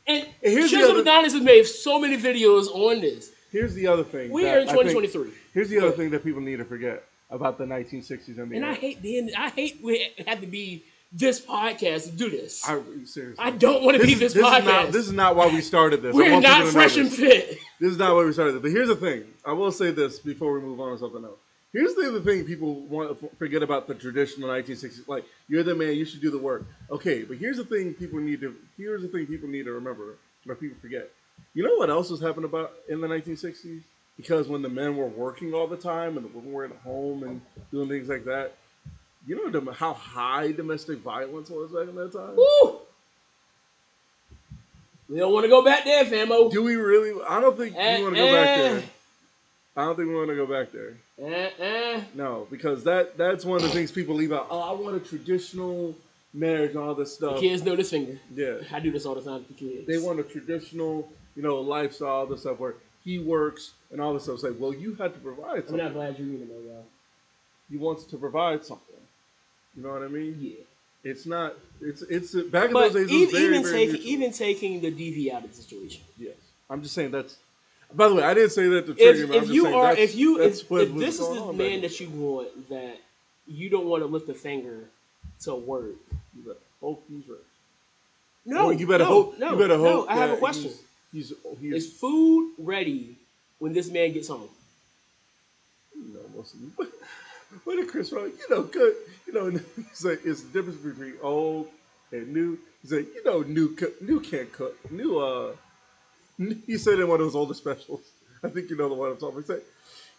And Shizzle Adonis has made so many videos on this. Here's the other thing. We are in 2023. Here's the other thing that people need to forget about the 1960s and the And era. I hate we have to be this podcast to do this. Seriously. I don't want to be this podcast. This is not why we started this. We're not fresh and fit. This is not why we started this. But here's the thing. I will say this before we move on to something else. Here's the other thing people want to forget about the traditional 1960s. Like, you're the man, you should do the work. Okay, but here's the thing people need to remember, or people forget. You know what else was happening about in the 1960s? Because when the men were working all the time and the women were at home and doing things like that, you know how high domestic violence was back in that time? Woo! We don't want to go back there, famo. Do we really? I don't think we want to go back there. I don't think we want to go back there. No, because that's one of the things people leave out. Oh, I want a traditional marriage and all this stuff. The kids know this finger. Yeah. I do this all the time with the kids. They want a traditional, lifestyle, all this stuff where he works and all this stuff. It's like, well, you had to provide something. I'm not glad you're even though, y'all. He wants to provide something. You know what I mean? Yeah. It's not. It's back in those days. It was very, very mutual. Even taking the DV out of the situation. Yes, I'm just saying that's. By the way, I didn't say that to trigger him. I'm If just you saying are that's, if you that's if, what if was this is going the on man back that you want, that you don't want to lift a finger to work. then. You better hope he's rich. No, Or you better no, hope. no, You better no. hope I have a that question. He's Is food ready when this man gets home? you know, most of you. What did Chris Rock? You know, good. You know, he's like, it's the difference between old and new. He's like, you know, new can't cook. He said in one of his older specials. I think you know the one I'm talking about.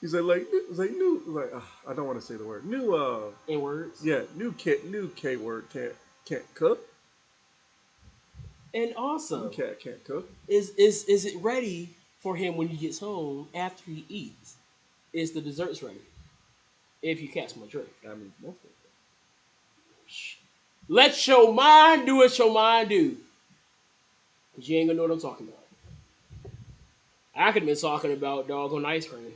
He said like, new, like, I don't want to say the word new. In words. Yeah, new K word can't cook. And New also, cat can't cook. is it ready for him when he gets home after he eats? Is the desserts ready? If you catch my drift. I mean, most of it. Let your mind do what your mind do. Because you ain't gonna know what I'm talking about. I could have been talking about doggone ice cream.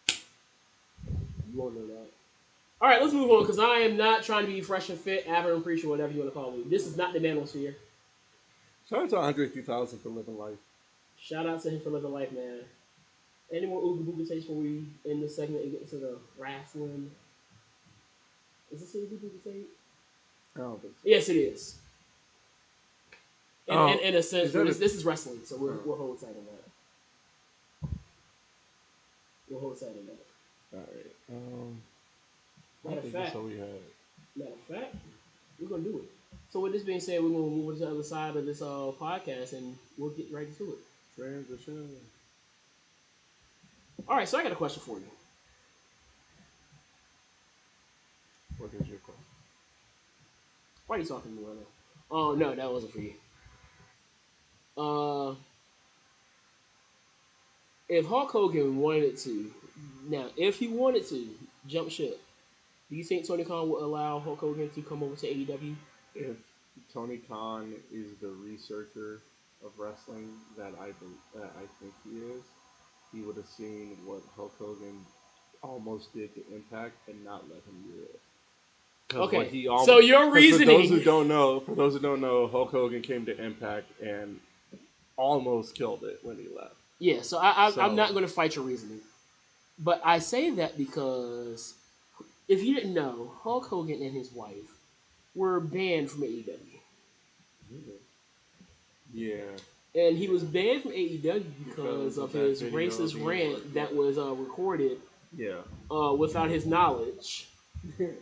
You won't know that. Alright, let's move on, because I am not trying to be fresh and fit, avid and preacher, whatever you want to call me. This is not the manosphere. Shout out to Andre 3000 for living life. Shout out to him for living life, man. Any more Ooga Booga takes before we end this segment and get into the wrestling? Is this Ooga Booga tape? I don't think so. Yes, it is. In a sense, this is wrestling, so we'll hold tight on that. We'll hold tight on that. All right. Matter of fact, so we had. we're gonna do it. So with this being said, we're gonna move to the other side of this podcast, and we'll get right into it. Transition. All right, so I got a question for you. What is your question? Why are you talking to me right now? Oh no, that wasn't for you. If Hulk Hogan wanted to, now if he wanted to jump ship, do you think Tony Khan would allow Hulk Hogan to come over to AEW? If Tony Khan is the researcher of wrestling that I think he is, he would have seen what Hulk Hogan almost did to Impact and not let him do it. Okay, so your reasoning. For those who don't know, Hulk Hogan came to Impact and almost killed it when he left. Yeah, so I'm not going to fight your reasoning, but I say that because if you didn't know, Hulk Hogan and his wife were banned from AEW. Yeah. And he was banned from AEW because of his racist rant that was recorded without his knowledge,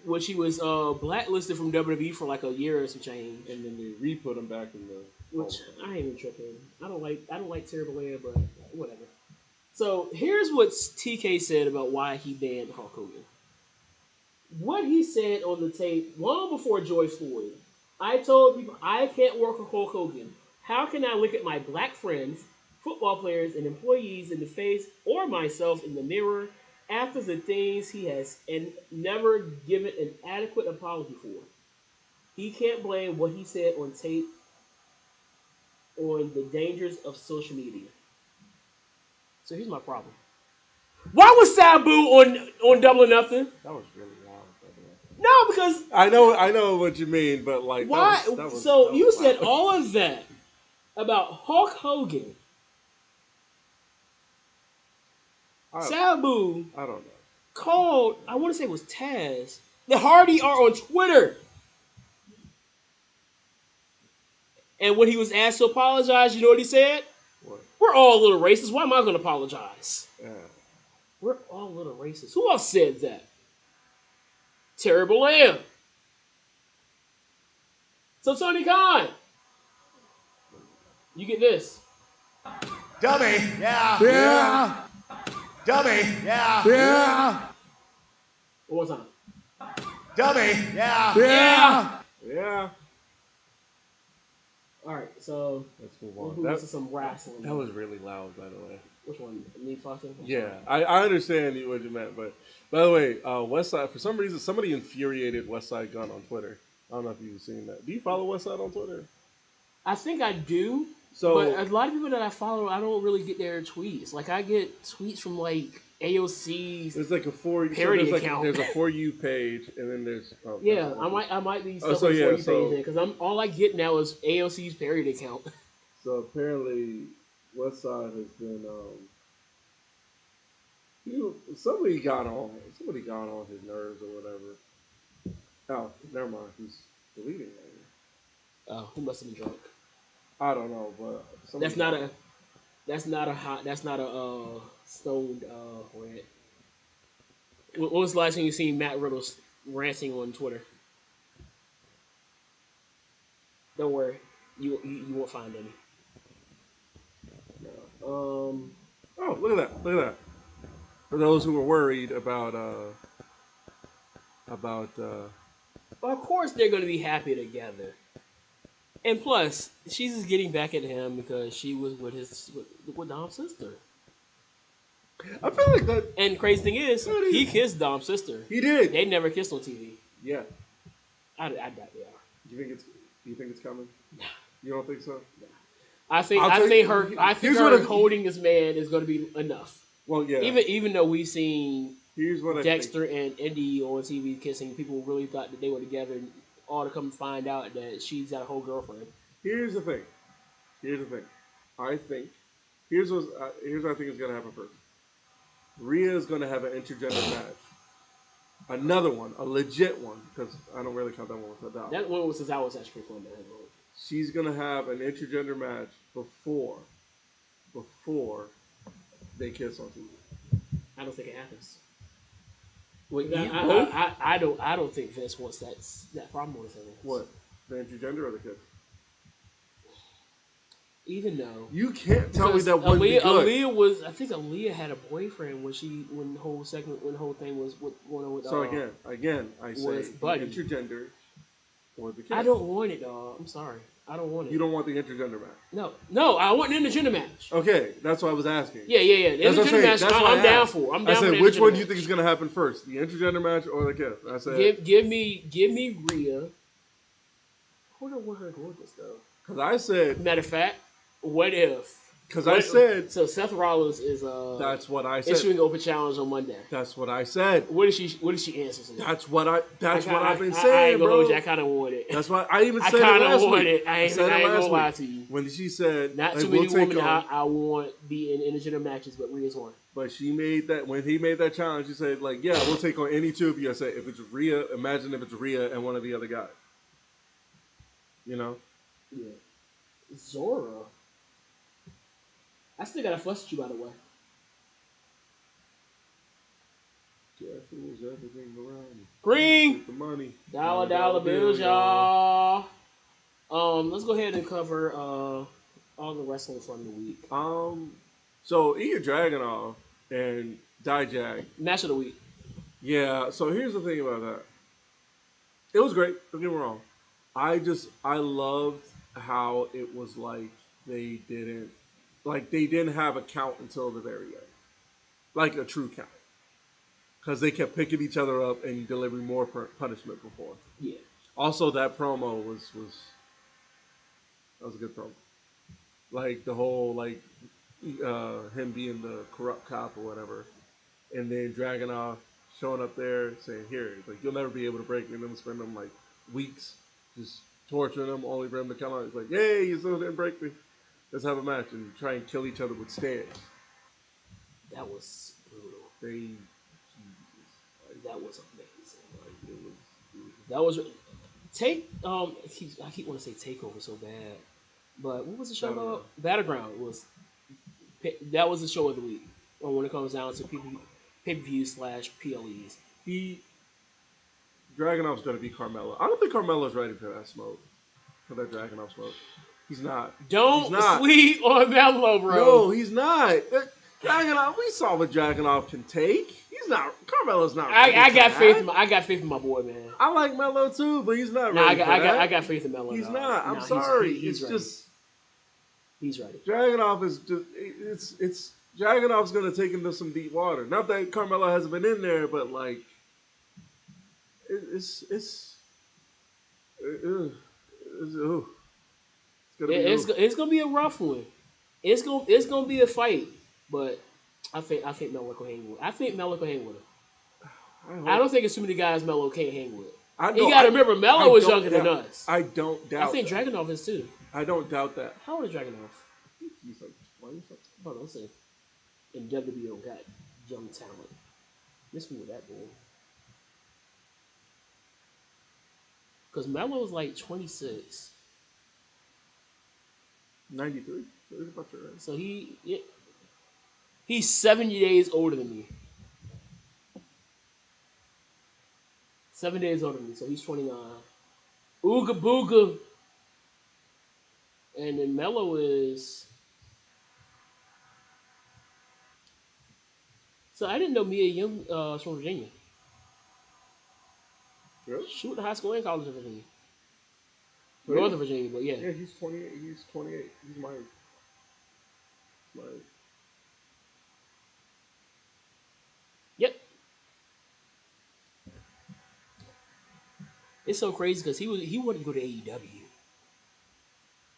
which he was blacklisted from WWE for like a year or some change. And then they re-put him back in the. Which I ain't even tripping. I don't like Terrible Air, but whatever. So here's what TK said about why he banned Hulk Hogan. What he said on the tape long before George Floyd. I told people I can't work with Hulk Hogan. How can I look at my black friends, football players, and employees in the face or myself in the mirror after the things he has and never given an adequate apology for? He can't blame what he said on tape on the dangers of social media. So here's my problem. Why was Sabu on Double or Nothing? That was really loud, by the way. No, because I know what you mean, but like why? So you said all of that about Hulk Hogan. Sabu I don't know. called, I want to say it was Taz. The Hardy are on Twitter. And when he was asked to apologize, you know what he said? What? We're all a little racist. Why am I going to apologize? Yeah. We're all a little racist. Who else said that? Terrible Lamb. So Tony Khan, you get this. Dummy, yeah. Dummy, yeah. One more time. Dummy, yeah. Yeah. All right, so Let's move we'll on. move into some wrestling. That was really loud, by the way. Which one? Me fucking? Yeah, I understand what you meant, but by the way, Westside, for some reason, somebody infuriated Westside Gun on Twitter. I don't know if you've seen that. Do you follow Westside on Twitter? I think I do. So, but a lot of people that I follow, I don't really get their tweets. Like, I get tweets from, like, AOC's there's like a parody account. There's a For You page, and then there's... Oh, yeah, I might be stuck so on the yeah, For You page because all I get now is AOC's parody account. So apparently, Westside has been Somebody got on his nerves or whatever. Oh, never mind. He's deleting it. Oh, he must have been drunk. I don't know, but That's not a. That's not a hot. That's not a stoned rant. What was the last time you seen Matt Riddle ranting on Twitter? Don't worry, you won't find any. No. Oh, look at that! Look at that! For those who were worried about Well, of course they're going to be happy together. And plus, she's just getting back at him because she was with Dom's sister. I feel like that. And crazy thing is, he kissed Dom's sister. He did. They never kissed on TV. Yeah. I doubt they are. Do you think it's coming? No. You don't think so? No. I think her holding this man is going to be enough. Well, yeah. Even though we've seen Dexter and Indy on TV kissing, people really thought that they were together, and all to come find out that she's got a whole girlfriend. Here's the thing. I think here's what I think is going to happen first. Rhea is going to have an intergender match. Another one, a legit one, because I don't really count that one with that. That one was since I was actually fun. She's going to have an intergender match before they kiss on TV. I don't think it happens. I don't think Vince wants that problem with him. What? The intergender or the kiss? Even though you can't tell me that wouldn't be good. I think Aaliyah had a boyfriend when the whole thing was going on with. So again, I say intergender or the kiss. I don't want it, dog. I'm sorry, I don't want it. You don't want the intergender match? No, I want an intergender match. Okay, that's what I was asking. Yeah. The intergender match, I'm down for. I said, which one do you think is going to happen first, the intergender match or the kiss? I said, give me Rhea. Hold on, what her going with this though? Because I said, matter of fact. What if? Because I said so. Seth Rollins is that's what I said. Issuing open challenge on Monday. That's what I said. What did she answer to that? That's what I've been saying, bro. I kind of want it. That's why I even said it last week. I ain't gonna lie to you. When she said not too many women I want be in intergender matches, but Rhea's one. But she made that when he made that challenge. She said we'll take on any two of you. I said if it's Rhea, imagine if it's Rhea and one of the other guys. You know. Yeah. Zora. I still gotta fuss with you, by the way. Careful, everything around. Green. The money. Dollar bills, y'all. Let's go ahead and cover all the wrestling from the week. So Ilya Dragunov and Dijak. Match of the week. Yeah. So here's the thing about that. It was great. Don't get me wrong. I loved how it was like they didn't have a count until the very end, like a true count, because they kept picking each other up and delivering more punishment before. Yeah. Also, that promo was a good promo. Like the whole him being the corrupt cop or whatever, and then Dragunov showing up there saying, "Here, you'll never be able to break me," and then spend them weeks just torturing him, only for him to come out. It's "Yay, you still didn't break me. Let's have a match and try and kill each other with stairs." That was brutal. That was amazing. That was I keep wanting to say Takeover so bad, but what was the show called? Battleground that was the show of the week. When it comes down to pay-per-views /PLEs. Dragunov's going to be Carmelo. I don't think Carmelo's ready for that smoke, for that Dragunov smoke. He's not. Don't sleep on Melo, bro. No, he's not. Dragunov, we saw what Dragunov can take. He's not. Carmelo's not. I got faith in my boy, man. I like Melo too, but he's not ready. I got faith in Melo. He's not. I'm sorry. He's ready. Dragunov is just. It's Dragunov's gonna take him to some deep water. Not that Carmelo hasn't been in there, but it's gonna be a rough one. It's gonna be a fight, but I think Melo can hang with. I think Melo can hang with him. I don't think it's too many guys Melo can't hang with. You gotta remember, Melo was younger than us. I don't doubt. I think Dragunov is too. I don't doubt that. How old is Dragunov? He's 20 something. Hold on, let's see. In WBO, got young talent. Miss me with that boy. Because Melo's like 26. 93. So he's about your age. So he's 70 days older than me. 7 days older than me, so he's 29. Ooga booga. And then Melo is. So I didn't know Mia Young was from Virginia. Really? She went to high school and college in Virginia. Really? Northern Virginia, but yeah. Yeah, he's 28. He's 28. He's my age. Yep. It's so crazy because he wanted to go to AEW.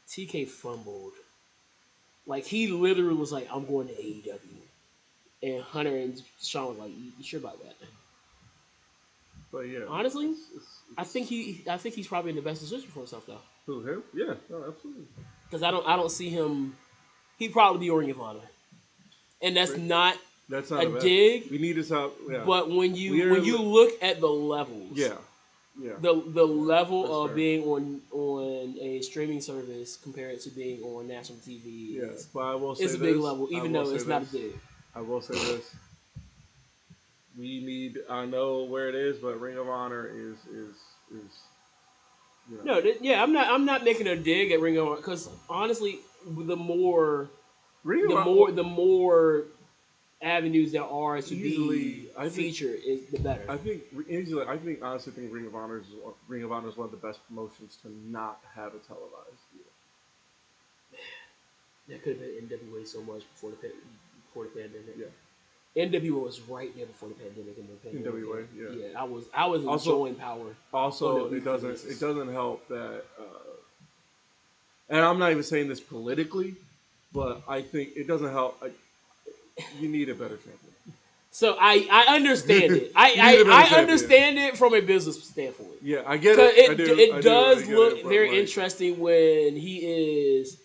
TK fumbled. Like he literally was like, "I'm going to AEW," and Hunter and Sean was like, "You sure about that?" But yeah, Honestly, it's, I think he's probably in the best position for himself though. who him? Yeah, no, absolutely. Because I don't see him. He'd probably be Ring of Honor, and that's not a a dig. We need his help. Yeah. But when you look at the levels, yeah. the level That's of fair. being on a streaming service compared to being on national TV, Yeah, but I will say it's a big this, level, even though it's not a dig. I will say this. We need. I know where it is, but Ring of Honor is. You know. No, I'm not making a dig at Ring of Honor because honestly, the more avenues there are to be featured, is the better. I think honestly Ring of Honor is one of the best promotions to not have a televised deal. That could have been NWA so much before the pandemic. Yeah. NWA was right there before the pandemic. NWA, yeah. I was enjoying Power. Also, it doesn't help that, and I'm not even saying this politically, but I think it doesn't help. You need a better champion. So I understand it. I understand it from a business standpoint. Yeah, I get it. It does look very interesting when he is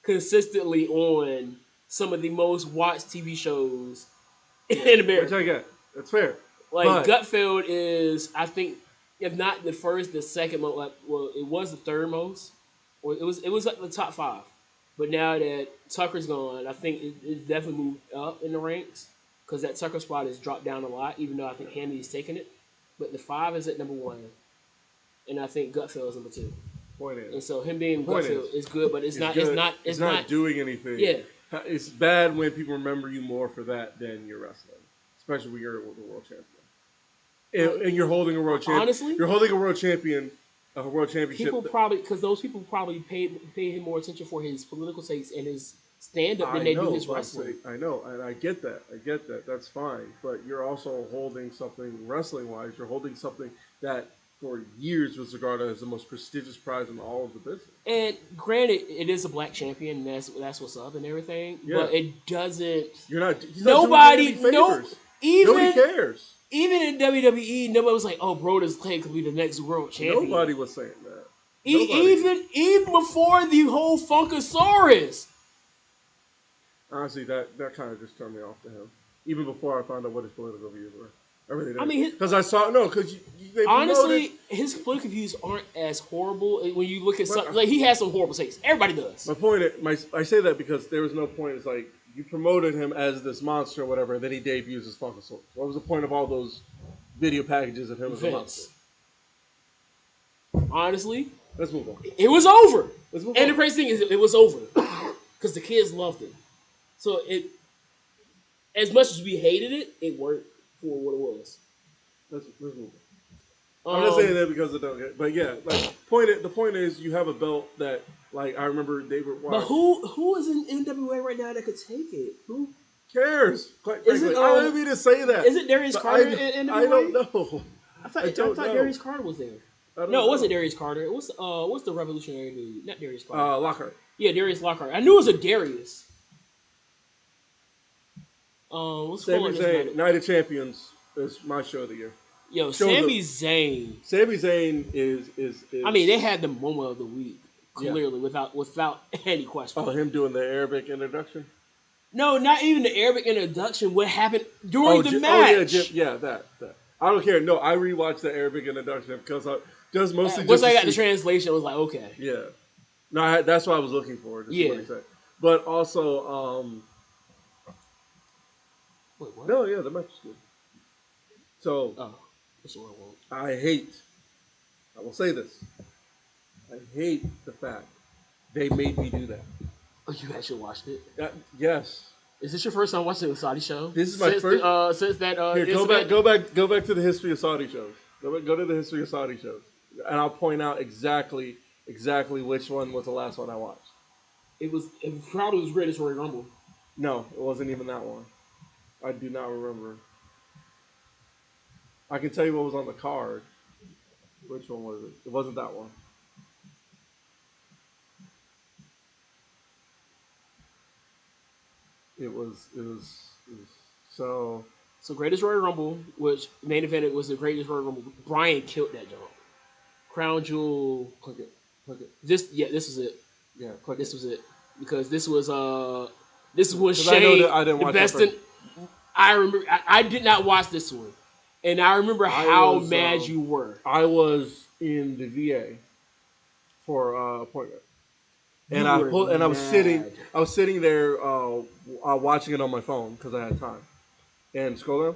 consistently on some of the most watched TV shows in America. Which I get. That's fair. Like Gutfeld is, I think, if not the first, the second most. Well, it was the third most, or it was like the top 5. But now that Tucker's gone, I think it's definitely moved up in the ranks because that Tucker spot has dropped down a lot. Even though I think Hammy's taken it, but the 5 is at number 1, and I think Gutfeld is number 2. Point is, and so him being Gutfeld is good, but it's not doing anything. Yeah, it's bad when people remember you more for that than your wrestling, especially when you're the world champion. And you're holding a world champion. Honestly, you're holding a world champion. A world championship. People probably because those people probably pay him more attention for his political takes and his stand up than they do his wrestling. I know, and I get that. That's fine. But you're also holding something wrestling wise. You're holding something that for years was regarded as the most prestigious prize in all of the business. And granted, it is a black champion, and that's what's up and everything. Yeah. But it doesn't. Nobody cares. Even in WWE, nobody was like, "Oh, Brodus Clay could be the next world champion." Nobody was saying that. Even before the whole Funkasaurus. Honestly, that kind of just turned me off to him. Even before I found out what his political views were. Because his political views aren't as horrible when you look at something. Like, he has some horrible takes. Everybody does. I say that because there was no point. It's like, you promoted him as this monster or whatever, and then he debuts as Funkasaurus. What was the point of all those video packages of him as a monster? Honestly, let's move on. It was over. And the crazy thing is, it was over because the kids loved it. So as much as we hated it, it worked for what it was. Let's move on. I'm not saying that because of that, but yeah, like the point is, you have a belt that. Like, I remember they were watching. But who is in NWA right now that could take it? Who cares? Quite frankly, I didn't mean to say that. Is it Darius Carter in NWA? I don't know. I thought Darius Carter was there. No, it wasn't Darius Carter. What's the revolutionary dude? Not Darius Carter. Lockhart. Yeah, Darius Lockhart. I knew it was a Darius. Sami Zayn, Night of Champions is my show of the year. Yo, Sami Zayn. Sami Zayn is. I mean, they had the moment of the week. Clearly, without any question. Oh, him doing the Arabic introduction? No, not even the Arabic introduction. What happened during the Oh match? yeah, that. I don't care. No, I rewatched the Arabic introduction because I just mostly Once just I to got the see. translation, I was like, okay. Yeah, no, that's what I was looking for to see what Yeah. he said. But also, Wait, what? no, yeah, the match is good. So Oh, that's what I want. I hate. I will say this. I hate the fact they made me do that. Oh, you actually watched it? Yes. Is this your first time watching the Saudi show? This is my since first. Since that Here, incident? go back to the history of Saudi shows. Go to the history of Saudi shows, and I'll point out exactly which one was the last one I watched. It probably was Greatest Royal Rumble. No, it wasn't even that one. I do not remember. I can tell you what was on the card. Which one was it? It wasn't that one. So So Greatest Royal Rumble, which main evented was the Greatest Royal Rumble. Brian killed that jump. Crown Jewel. click it. This was it. Yeah, click This it. was it because this was I Shane. know that I didn't the watch best. that In, I remember. I did not watch this one, and I remember how was, mad you were. I was in the VA for appointment. And You were I was sitting mad. there watching it on my phone because I had time. And scroll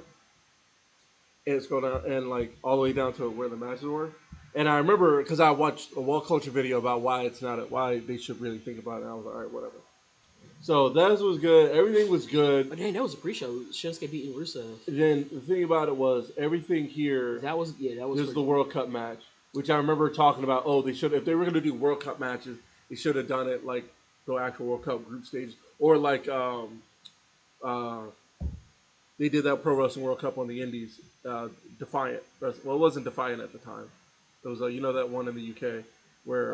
down, and like all the way down to where the matches were. And I remember because I watched a Wall Culture video about why they should really think about it. And I was like, all right, whatever. So that was good. Everything was good. But dang, that was a pre-show. Shinsuke beating Rusev. And then the thing about it was everything here. That was. This is the World Cup match, which I remember talking about. Oh, they should if they were going to do World Cup matches, they should have done it like the actual World Cup group stage, or like they did that Pro Wrestling World Cup on the Indies, Defiant. Well, it wasn't Defiant at the time. It was you know that one in the UK where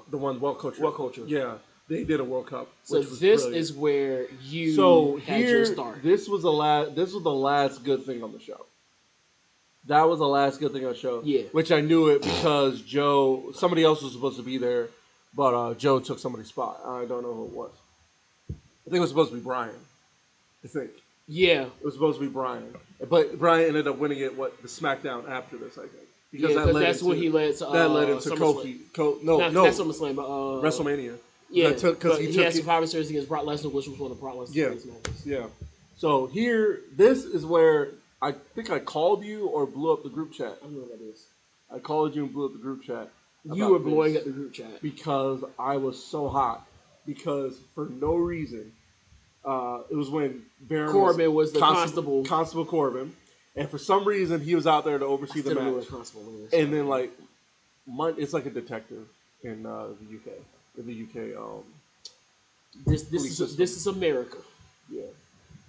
the one World Culture. World Culture. Yeah, they did a World Cup. So which was this brilliant. is where you had your start. This was the last good thing on the show. That was the last good thing on the show. Yeah. Which I knew it because somebody else was supposed to be there, but Joe took somebody's spot. I don't know who it was. I think it was supposed to be Brian. I think. Yeah. It was supposed to be Brian. But Brian ended up winning it, the SmackDown after this, I think. Because that's what he led to. That led into SummerSlam. Kofi. No, No. that's SummerSlam, but WrestleMania. yeah, Because he had Survivor Series against Brock Lesnar, which was one of Brock Lesnar's matches. Yeah. So this is where I think I called you or blew up the group chat. I don't know what that is. I called you and blew up the group chat. You were blowing up the group chat. Because I was so hot. Because for no reason, it was when Baron Corbin was the constable. Constable Corbin. And for some reason, he was out there to oversee the match. And then, like, it's like a detective in the UK. In the UK, this is America. Yeah.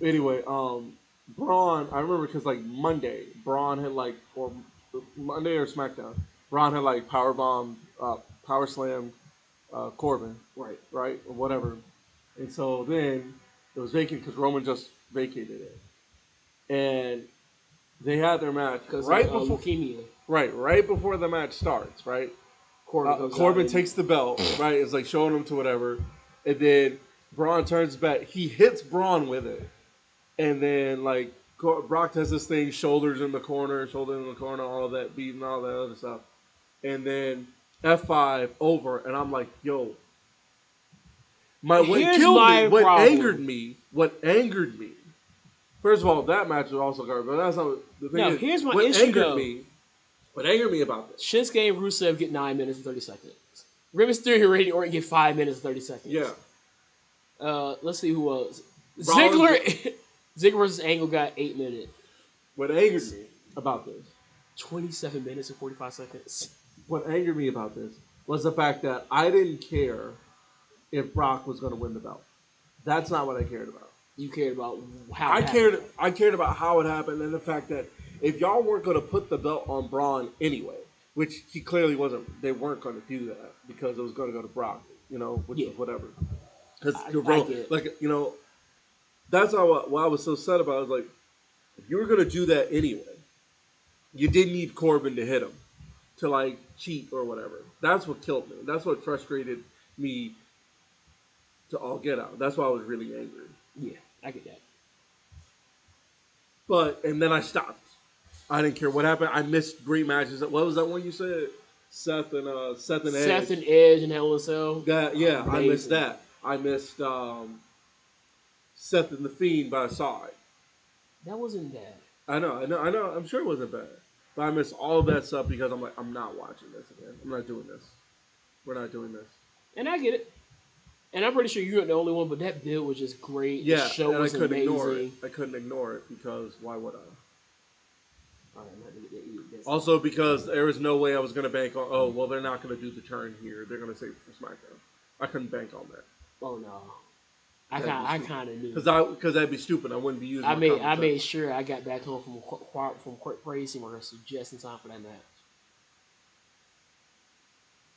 Anyway, Braun, I remember because like Monday, Braun had like, or Monday or SmackDown, Braun had like power slam, Corbin, right, or whatever, and so then it was vacant because Roman just vacated it, and they had their match right before leukemia. Right before the match starts, right. Corbin takes the belt, right? It's like showing him to whatever, and then Braun turns back. He hits Braun with it. And then, like, Brock does this thing, shoulders in the corner, all of that, beating all that other stuff. And then F5 over, and I'm like, yo. What angered me, first of all, that match was also garbage, but that's not the thing. No, here's my issue, What angered me about this? Shinsuke and Rusev get 9 minutes and 30 seconds. Rey Mysterio and Randy Orton get 5 minutes and 30 seconds. Yeah. Let's see who else. Ziggler versus Angle got 8 minutes. What angered me about this? 27 minutes and 45 seconds. What angered me about this was the fact that I didn't care if Brock was going to win the belt. That's not what I cared about. You cared about how I cared about how it happened and the fact that if y'all weren't going to put the belt on Braun anyway, which he clearly wasn't, they weren't going to do that because it was going to go to Brock, which is whatever. Because that's why I was so sad about it. I was like, if you were going to do that anyway, you didn't need Corbin to hit him, to like cheat or whatever. That's what killed me. That's what frustrated me to all get out. That's why I was really angry. Yeah, I get that. And then I stopped. I didn't care what happened. I missed great matches. What was that one you said? Seth and Edge. Seth and Edge and Hell in a Cell. That I missed Amazing. that. I missed Seth and the Fiend by side. That wasn't bad. I know. I'm sure it wasn't bad, but I missed all of that stuff because I'm like, I'm not watching this again. I'm not doing this. We're not doing this. And I get it. And I'm pretty sure you weren't the only one, but that build was just great. Yeah, The show and was I couldn't ignore it. amazing. I couldn't ignore it because why would I? All right, I'm not gonna get this. Also, because there was no way I was going to bank on. Oh, well, they're not going to do the turn here. They're going to save it for SmackDown. I couldn't bank on that. Oh no, I kind of knew. Because that'd be stupid. I wouldn't be using. I made sure I got back home from court racing rehearsal just in time for that match.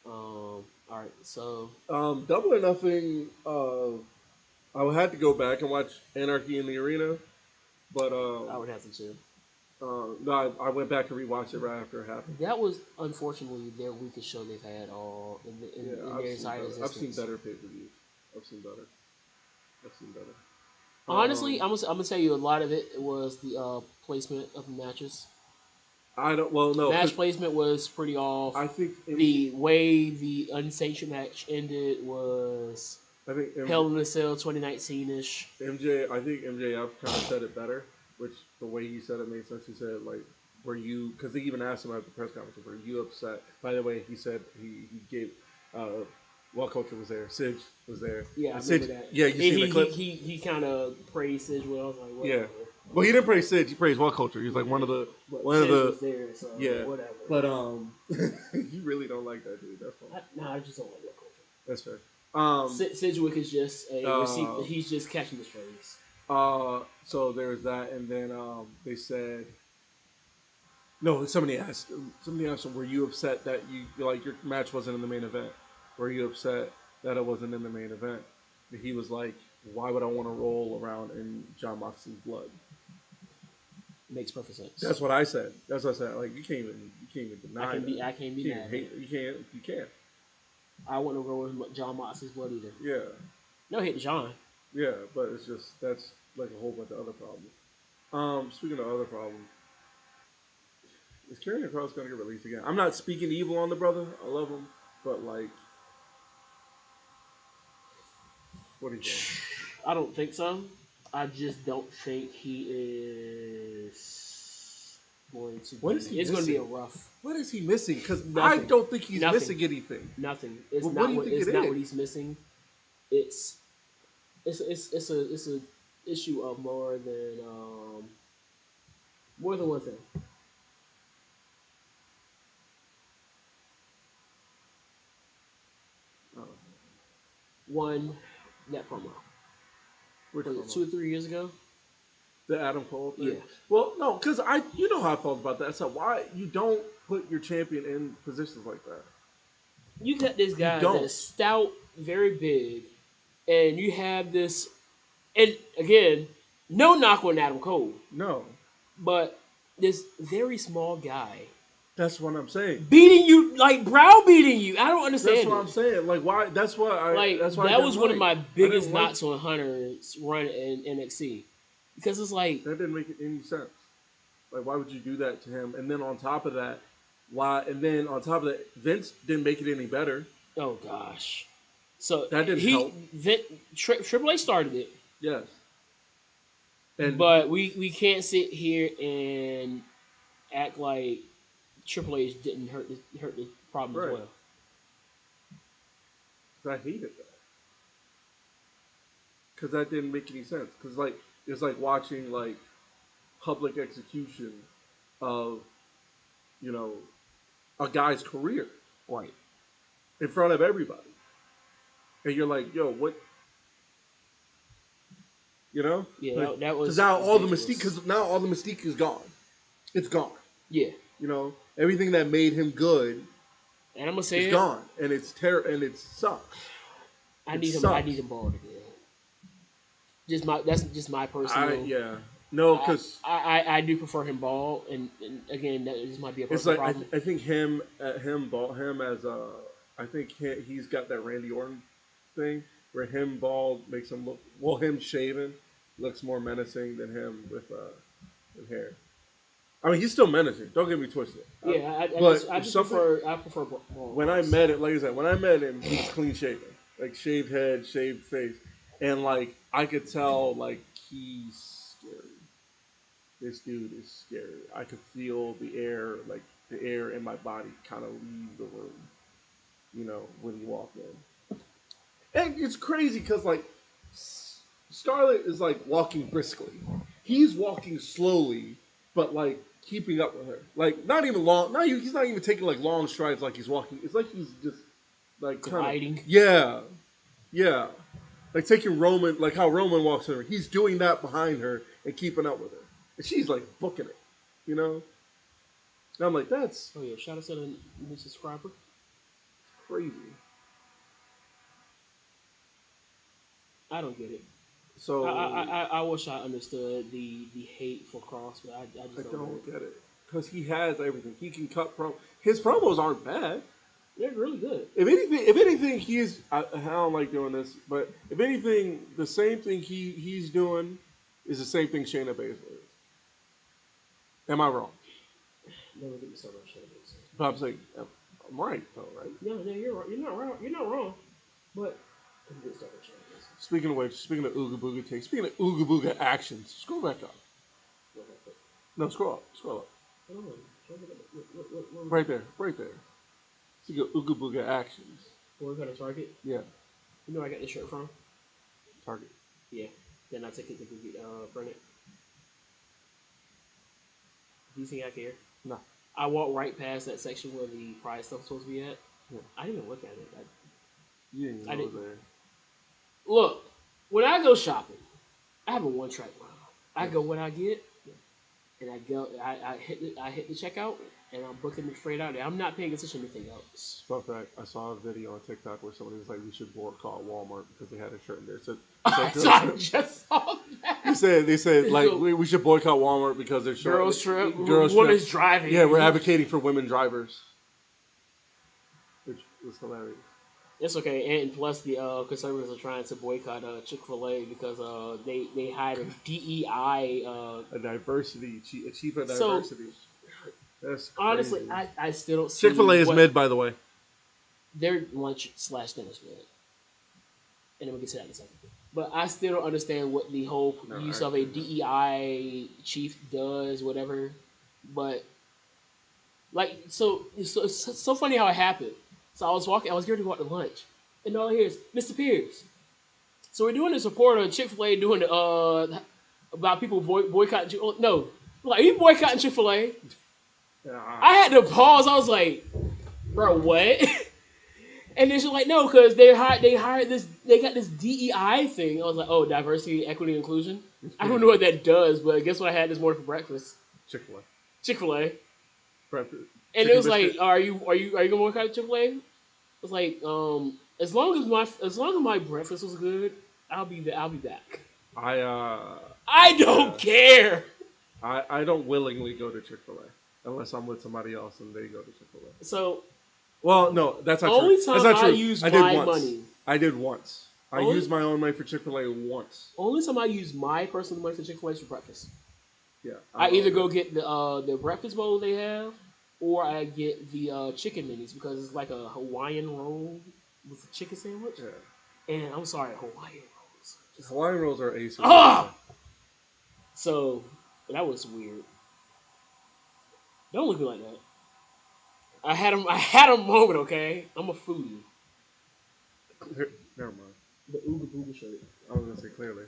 All right, so Double or Nothing. I had to go back and watch Anarchy in the Arena, but I would have to too. no, I went back and rewatched it right after it happened. That was unfortunately their weakest show they've had all in their entire existence. I've seen better pay-per-views. I've seen better. Honestly, I'm gonna tell you a lot of it was the placement of the matches. I don't. Well, no. Match placement was pretty off. I think the way the unsanctioned match ended was. I think Hell in a Cell 2019-ish. I think MJF kind of said it better, which the way he said it made sense. He said, like, were you, because they even asked him at the press conference, were you upset? By the way, he said he gave, What Culture was there, Sidge was there. Yeah, I Sidge, remember that. Yeah, you seen the clip? He kind of praised Sidge. Well, I was like, whatever. Yeah. Well, he didn't praise Sidge. He praised What Culture. He was like one of the. Was there, so yeah. whatever. But you really don't like that dude. That's fine. I just don't like What Culture. That's fair. Sidgwick is just a receiver. He's just catching the strays. So there's that, and then they said, no. Somebody asked him, were you upset that your match wasn't in the main event? Were you upset that it wasn't in the main event? And he was like, why would I want to roll around in Jon Moxley's blood? Makes perfect sense. That's what I said. Like you can't even deny that. I can't be mad. You can't. I wouldn't roll with Jon Moxley's blood either. Yeah. No hate to John. Yeah, but it's just that's like a whole bunch of other problems. Speaking of other problems, is Karrion Kross gonna get released again? I'm not speaking evil on the brother. I love him, but like, what do you think? I don't think so. I just don't think he is going to. It's going to be a rough. What is he missing? Because I don't think he's missing anything. Nothing. It's well, not what he's missing. It's a issue of more than one thing. One, that promo. Which promo? 2 or 3 years ago. The Adam Cole thing? Yeah. Well, no, because you know how I felt about that. So why you don't put your champion in positions like that? You got this guy that's stout, very big, and you have this. And again, no knock on Adam Cole. No. But this very small guy. That's what I'm saying. Beating you, like browbeating you. I don't understand. That's what I'm saying. Like why? That's why I. Like that's why that was one of my biggest knocks on Hunter's run in NXT, because it's like that didn't make any sense. Like why would you do that to him? And then on top of that, Vince didn't make it any better. Oh gosh. So that didn't help. Triple H started it. Yes. But we can't sit here and act like Triple H didn't hurt the problem as well. I hated that. Because that didn't make any sense. Because like it's like watching like public execution of a guy's career, right, in front of everybody, and you're like, yo, what? Yeah, like, that was because now all the mystique is gone. It's gone. Yeah, everything that made him good, and I'm gonna say it's gone, and it's and it sucks. I need him bald again. That's just my personal. No, because I do prefer him bald, and again, that just might be a personal problem. I think I think he's got that Randy Orton thing where him bald makes him look him shaven looks more menacing than him with hair. I mean, he's still menacing. Don't get me twisted. Yeah, I just something- prefer bald. when I met him, like I said, when I met him, he's clean shaven, like shaved head, shaved face, and like I could tell, like he's scary. This dude is scary. I could feel the air, like the air in my body, kind of leave the room. You know, when he walked in, and it's crazy because like Scarlett is like walking briskly. He's walking slowly, but like keeping up with her. Like not even long. Not even, he's not even taking like long strides. Like he's walking. It's like he's just like gliding. Yeah, yeah. Like taking Roman, like how Roman walks her. He's doing that behind her and keeping up with her. And she's like booking it, you know. And I'm like, that's Oh yeah, shout out to the new subscriber. crazy. I don't get it. So I wish I understood the hate for Cross, but I just I don't don't get it. get it because he has everything. He can cut his promos aren't bad. They're really good. If anything, I don't like doing this, but if anything, the same thing he's doing is the same thing Shayna Baszler is. Am I wrong? Never get me started on Shayna Baszler. But I'm saying I'm right though, right? No, you're right. You're not wrong. You're not wrong. But never get started on Shayna Baszler. Speaking of which, speaking of Ooga Booga takes, speaking of Ooga Booga actions, scroll back up. No, scroll up. Hold on. What Right there. Speaking of Ooga Booga actions. Where we got a Target? Yeah, You know where I got this shirt from? Target. Yeah. Then I take it to print it. Do you think I care? No. I walked right past that section where the prize stuff's supposed to be at. Yeah. I didn't even look at it. You didn't I know didn't. there. Look, when I go shopping, I have a one-track mind. I go what I get, and I go. I hit the checkout, and I'm booking it straight out there. I'm not paying attention to anything else. Fun fact, I saw a video on TikTok where somebody was like, we should boycott Walmart because they had a shirt in there. So, I just saw that. they said like we should boycott Walmart because they're short. Girls trip. Girls Women's trip. driving. Yeah, we're advocating for women drivers. Which was hilarious. It's okay, and plus the conservatives are trying to boycott Chick-fil-A because they hired a DEI. A diversity, a chief of So, diversity. That's crazy. Honestly, I still don't see Chick-fil-A is mid, by the way. their lunch/dinner's mid, and then we'll get to that in a second. But I still don't understand what the whole use of a DEI chief does, whatever. But like, so it's so funny how it happened. So I was getting to go out to lunch, and all I hear is Mr. Pierce. So we're doing this report on Chick-fil-A doing about people boycotting. No, like you boycotting Chick-fil-A. I had to pause. I was like, bro, what? And then she's like, no, because they hired this. They got this DEI thing. I was like, oh, diversity, equity, inclusion. I don't know what that does, but guess what I had this morning for breakfast? Chick-fil-A. Breakfast. And it was like, are you gonna boycott Chick-fil-A? It was like, as long as my breakfast was good, I'll be back. I don't care. I don't willingly go to Chick-fil-A unless I'm with somebody else and they go to Chick-fil-A. So, well, no, that's not only true. time That's not I true. use I did my once. money. I did once. I Only- used my own money for Chick-fil-A once. only time I use my personal money for Chick-fil-A is for breakfast. Yeah. I either go get the breakfast bowl they have, or I get the chicken minis because it's like a Hawaiian roll with a chicken sandwich. Yeah. And I'm sorry, Hawaiian rolls. Hawaiian rolls are ace. Ah! So that was weird. Don't look at me like that. I had a moment, okay? I'm a foodie. Never mind. The Ooga Booga shirt. I was gonna say clearly.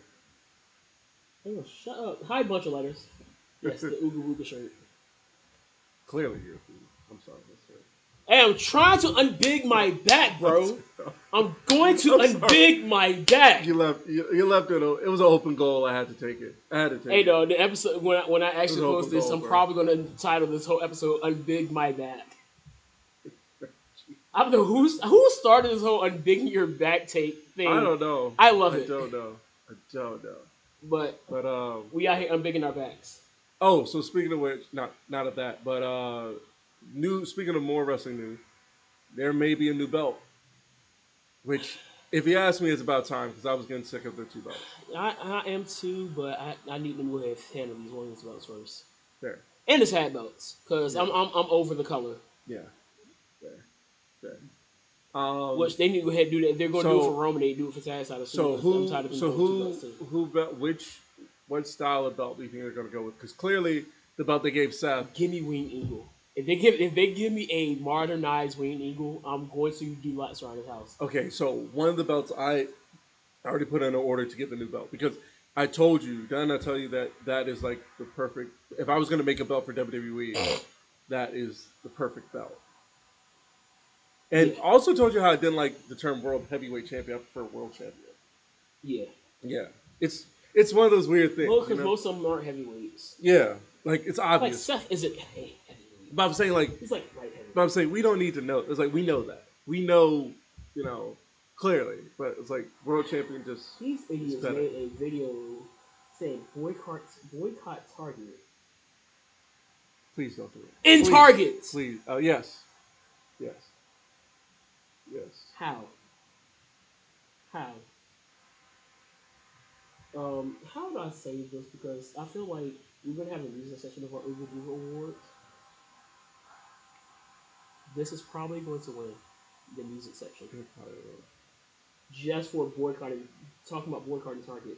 Oh, shut up. Hi, bunch of letters. Yes, the Ooga Booga shirt. Clearly you're a fool. I'm sorry. That's right. Hey, I'm trying to unbig my back, bro. I'm going to unbig my back. You left it. It was an open goal. I had to take it. Hey, though, the episode when I actually It was post open this, goal, I'm bro. probably going to title this whole episode "Unbig My Back." I don't know who started this whole unbigging your back tape thing. I don't know. I love it. I don't know. But But we out here unbigging our backs. oh, so speaking of which, not of that, but speaking of more wrestling news, there may be a new belt, which If you ask me, it's about time because I was getting sick of the 2 belts. I am too, but I need them to go ahead and handle these women's belts first. There. And the tag belts, because Yeah. I'm over the color. Yeah. There. Which they need to go ahead and do that. If they're going to do it so- for Roman, they do it for tag titles. So I'm tired of them doing 2 belts too. what style of belt do you think they're going to go with? Because clearly the belt they gave Seth. Give me Winged Eagle. If they give me a modernized Winged Eagle, I'm going to do lots around his house. Okay, so one of the belts I already put in an order to get the new belt because I told you, didn't I tell you that is like the perfect. If I was going to make a belt for WWE, that is the perfect belt. And also told you how I didn't like the term World Heavyweight Champion. I prefer World Champion. Yeah. Yeah, it's one of those weird things. Well, because most of them aren't heavyweights. Yeah, like it's obvious. Like Seth isn't heavyweight. But I'm saying like he's like right heavyweight. But I'm saying we don't need to know. It's like we know that. We know, clearly. But it's like World Champion just. These idiots made a video saying boycott Target. Please don't do it. In Target. Please. Yes. How? How do I say this? Because I feel like we're gonna have a music section of our Overview Awards. This is probably going to win the music section. Just for talking about boycotting Target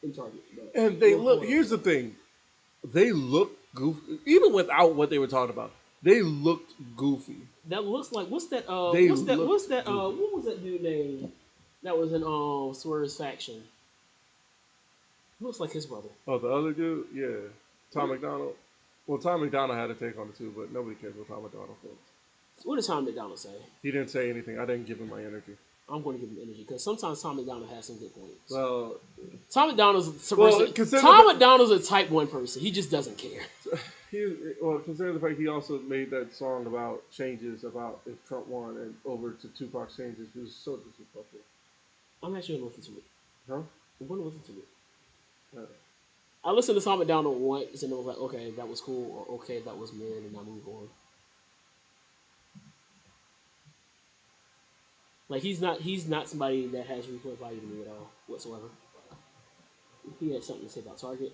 in Target. And they look. Here's the thing. They look goofy, even without what they were talking about. They looked goofy. That looks like what was that dude name that was in Swerve's faction? Looks like his brother. Oh, the other dude? Yeah. Tom McDonald. Well, Tom McDonald had a take on it too, but nobody cares what Tom McDonald thinks. What did Tom McDonald say? He didn't say anything. I didn't give him my energy. I'm going to give him energy because sometimes Tom McDonald has some good points. Well, Tom McDonald's a type 1 person. He just doesn't care. Considering the fact he also made that song about changes about if Trump won and over to Tupac's changes, it was so disrespectful. I'm actually going to listen to it. Huh? I'm going to listen to it. I listened to Tom McDonald once and it was like, okay, that was cool, or okay, that was mid, and I move on. Like he's not somebody that has replay value to me at all whatsoever. He had something to say about Target.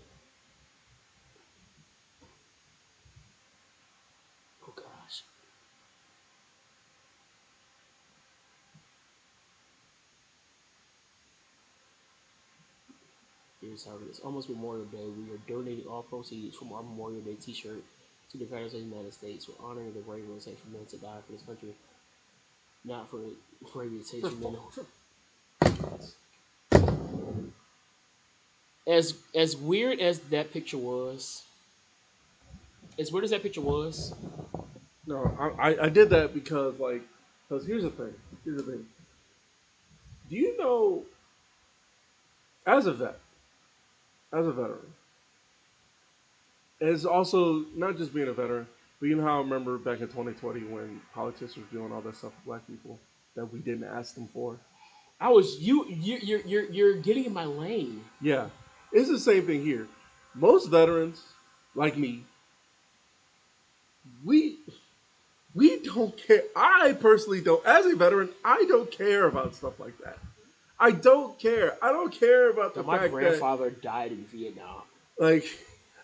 Oh gosh. Here's how it is. Almost Memorial Day. We are donating all proceeds from our Memorial Day T-shirt to the veterans of the United States. We're honoring the brave and safe men to die for this country, not for reputation. As weird as that picture was, No, I did that because here's the thing. Do you know, as a veteran, it's also not just being a veteran, but you know how I remember back in 2020 when politicians were doing all that stuff with black people that we didn't ask them for. You're getting in my lane. Yeah, it's the same thing here. Most veterans, like me, we don't care. I personally don't. As a veteran, I don't care about stuff like that. I don't care. I don't care about the fact that my grandfather died in Vietnam. Like,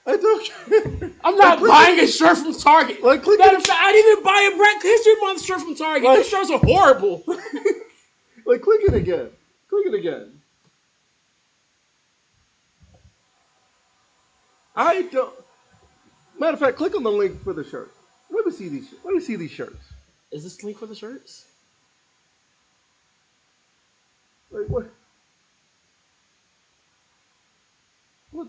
I don't care. I'm not buying a shirt from Target. I didn't even buy a Black History Month shirt from Target. Those shirts are horrible. Like, click it again. I don't. Matter of fact, click on the link for the shirt. Let me see these shirts. Is this link for the shirts? Like what? What?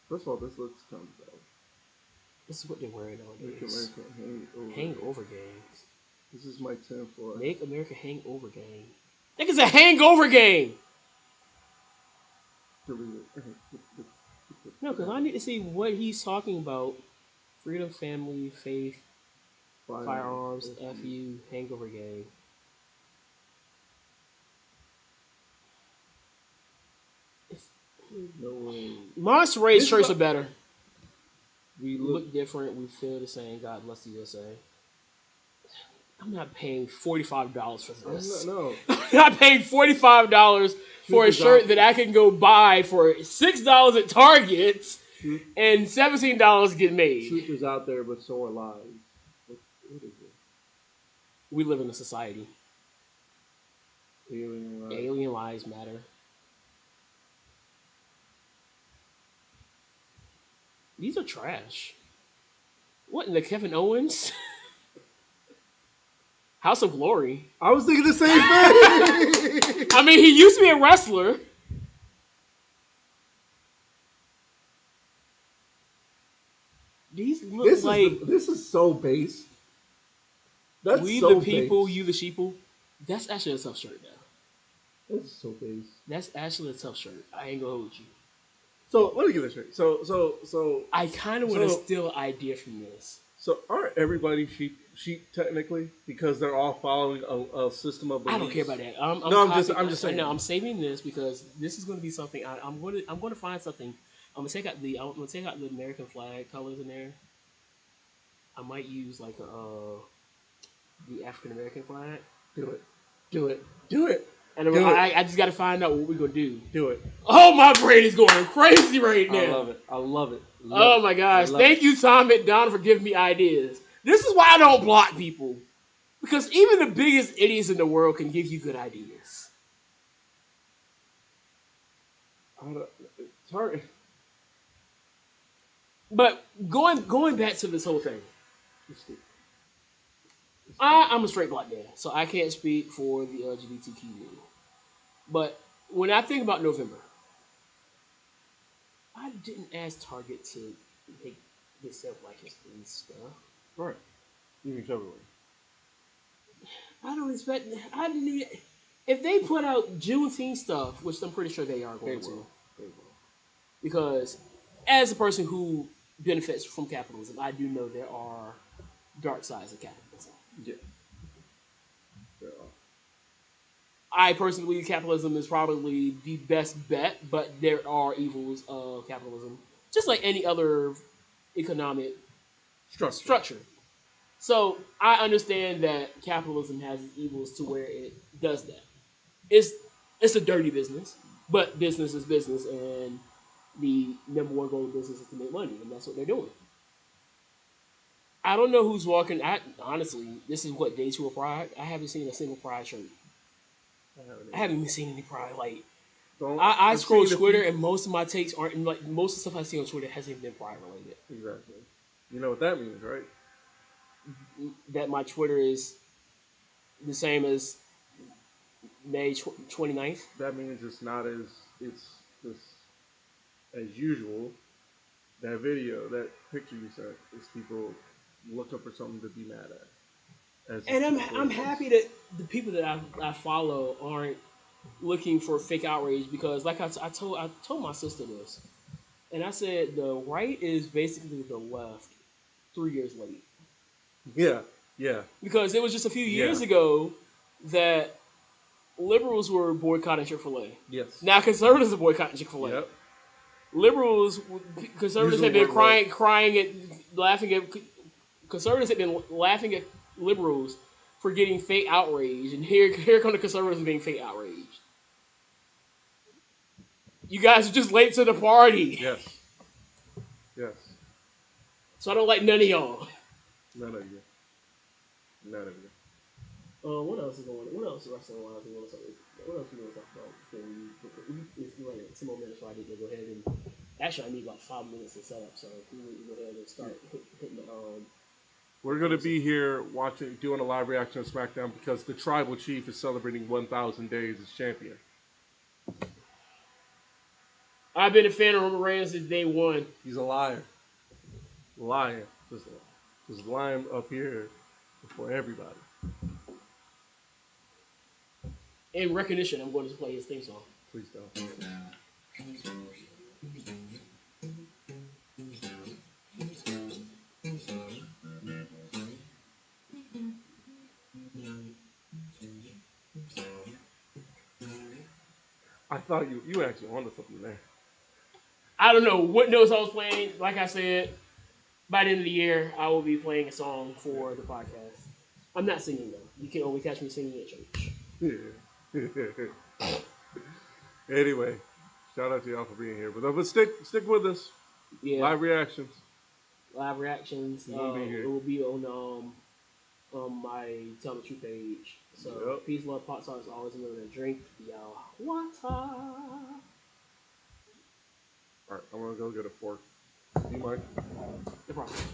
First of all, this looks kind of bad. This is what they're wearing nowadays. Hangover games. This is my 10 for Make America Hangover Game. I think it's a hangover game. No, because I need to see what he's talking about. Freedom, family, faith, firearms, FU, hangover game. No way. Monster Ray's shirts are better. We look different. We feel the same. God bless the USA. I'm not paying $45 for this. No. I'm not paying $45 for a Truth is shirt out. that I can go buy for $6 at Target Truth, and $17 get made. truth is out there, but so are lies. What is it? We live in a society. Alien lies. Alien lives matter. These are trash. What in the Kevin Owens? House of Glory. I was thinking the same thing. I mean, he used to be a wrestler. These look This is so base. That's we so the people, base. you the sheeple. That's actually a tough shirt now. That's so base. That's actually a tough shirt. I ain't gonna hold you. So let me get this straight. So I kind of want to steal an idea from this. So aren't everybody sheep technically because they're all following a system of beliefs? I don't care about that. I'm just saying. No, I'm saving this because this is going to be something. I'm going to find something. I'm gonna take out the American flag colors in there. I might use like the African American flag. Do it. And I just got to find out what we're gonna do. Do it. Oh, my brain is going crazy right now. I love it. Oh my gosh! Thank you, Tom McDonald, for giving me ideas. This is why I don't block people, because even the biggest idiots in the world can give you good ideas. It's hard. But going back to this whole thing, I'm a straight black man, so I can't speak for the LGBTQ community. But when I think about November, I didn't ask Target to make this Black History stuff. Right. You can February. I don't expect. I didn't even. If they put out Juneteenth stuff, which I'm pretty sure they are going to, They will. because as a person who benefits from capitalism, I do know there are dark sides of capitalism. Yeah. There are. I personally believe capitalism is probably the best bet, but there are evils of capitalism, just like any other economic structure. So I understand that capitalism has its evils to where it does that. It's a dirty business, but business is business, and the number one goal of business is to make money, and that's what they're doing. I don't know who's walking. Honestly, this is what day two of Pride. I haven't seen a single Pride shirt. I haven't even seen any Pride. Like, I scroll Twitter, and most of my takes aren't like most of the stuff I see on Twitter hasn't even been Pride related. Exactly. You know what that means, right? That my Twitter is the same as May 29th. That means it's not as as usual. That video, that picture you sent, is people looking for something to be mad at. And I'm happy that the people that I follow aren't looking for fake outrage, because like I told my sister this, and I said the right is basically the left 3 years late. Yeah. Because it was just a few years ago that liberals were boycotting Chick-fil-A. Yes. Now conservatives are boycotting Chick-fil-A. Yep. Conservatives have been conservatives have been laughing at liberals for getting fake outrage, and here come the conservatives being fake outraged. You guys are just late to the party. Yes. So I don't like none of y'all. None of you. What else is going on? What else is wrestling wise? What else do you want to talk about before we run 10 more minutes, so I need to go ahead and actually I need about 5 minutes to set up, so we need to go ahead and start hitting the We're gonna be here doing a live reaction of SmackDown because the Tribal Chief is celebrating 1,000 days as champion. I've been a fan of Roman Reigns since day one. He's a liar. Lying. Just lying up here before everybody. In recognition, I'm going to play his theme song. Please don't. I thought you actually wanted something there. I don't know what notes I was playing. Like I said, by the end of the year, I will be playing a song for the podcast. I'm not singing though. You can only catch me singing at church. Yeah. Anyway, shout out to y'all for being here. But stick with us. Yeah. Live reactions. Live reactions. You won't be here. It will be on my Tell the Truth page. So Yep. peace, love, pot sauce, always remember to drink y'all water. All right, I'm gonna go get a fork. You mind? No problem.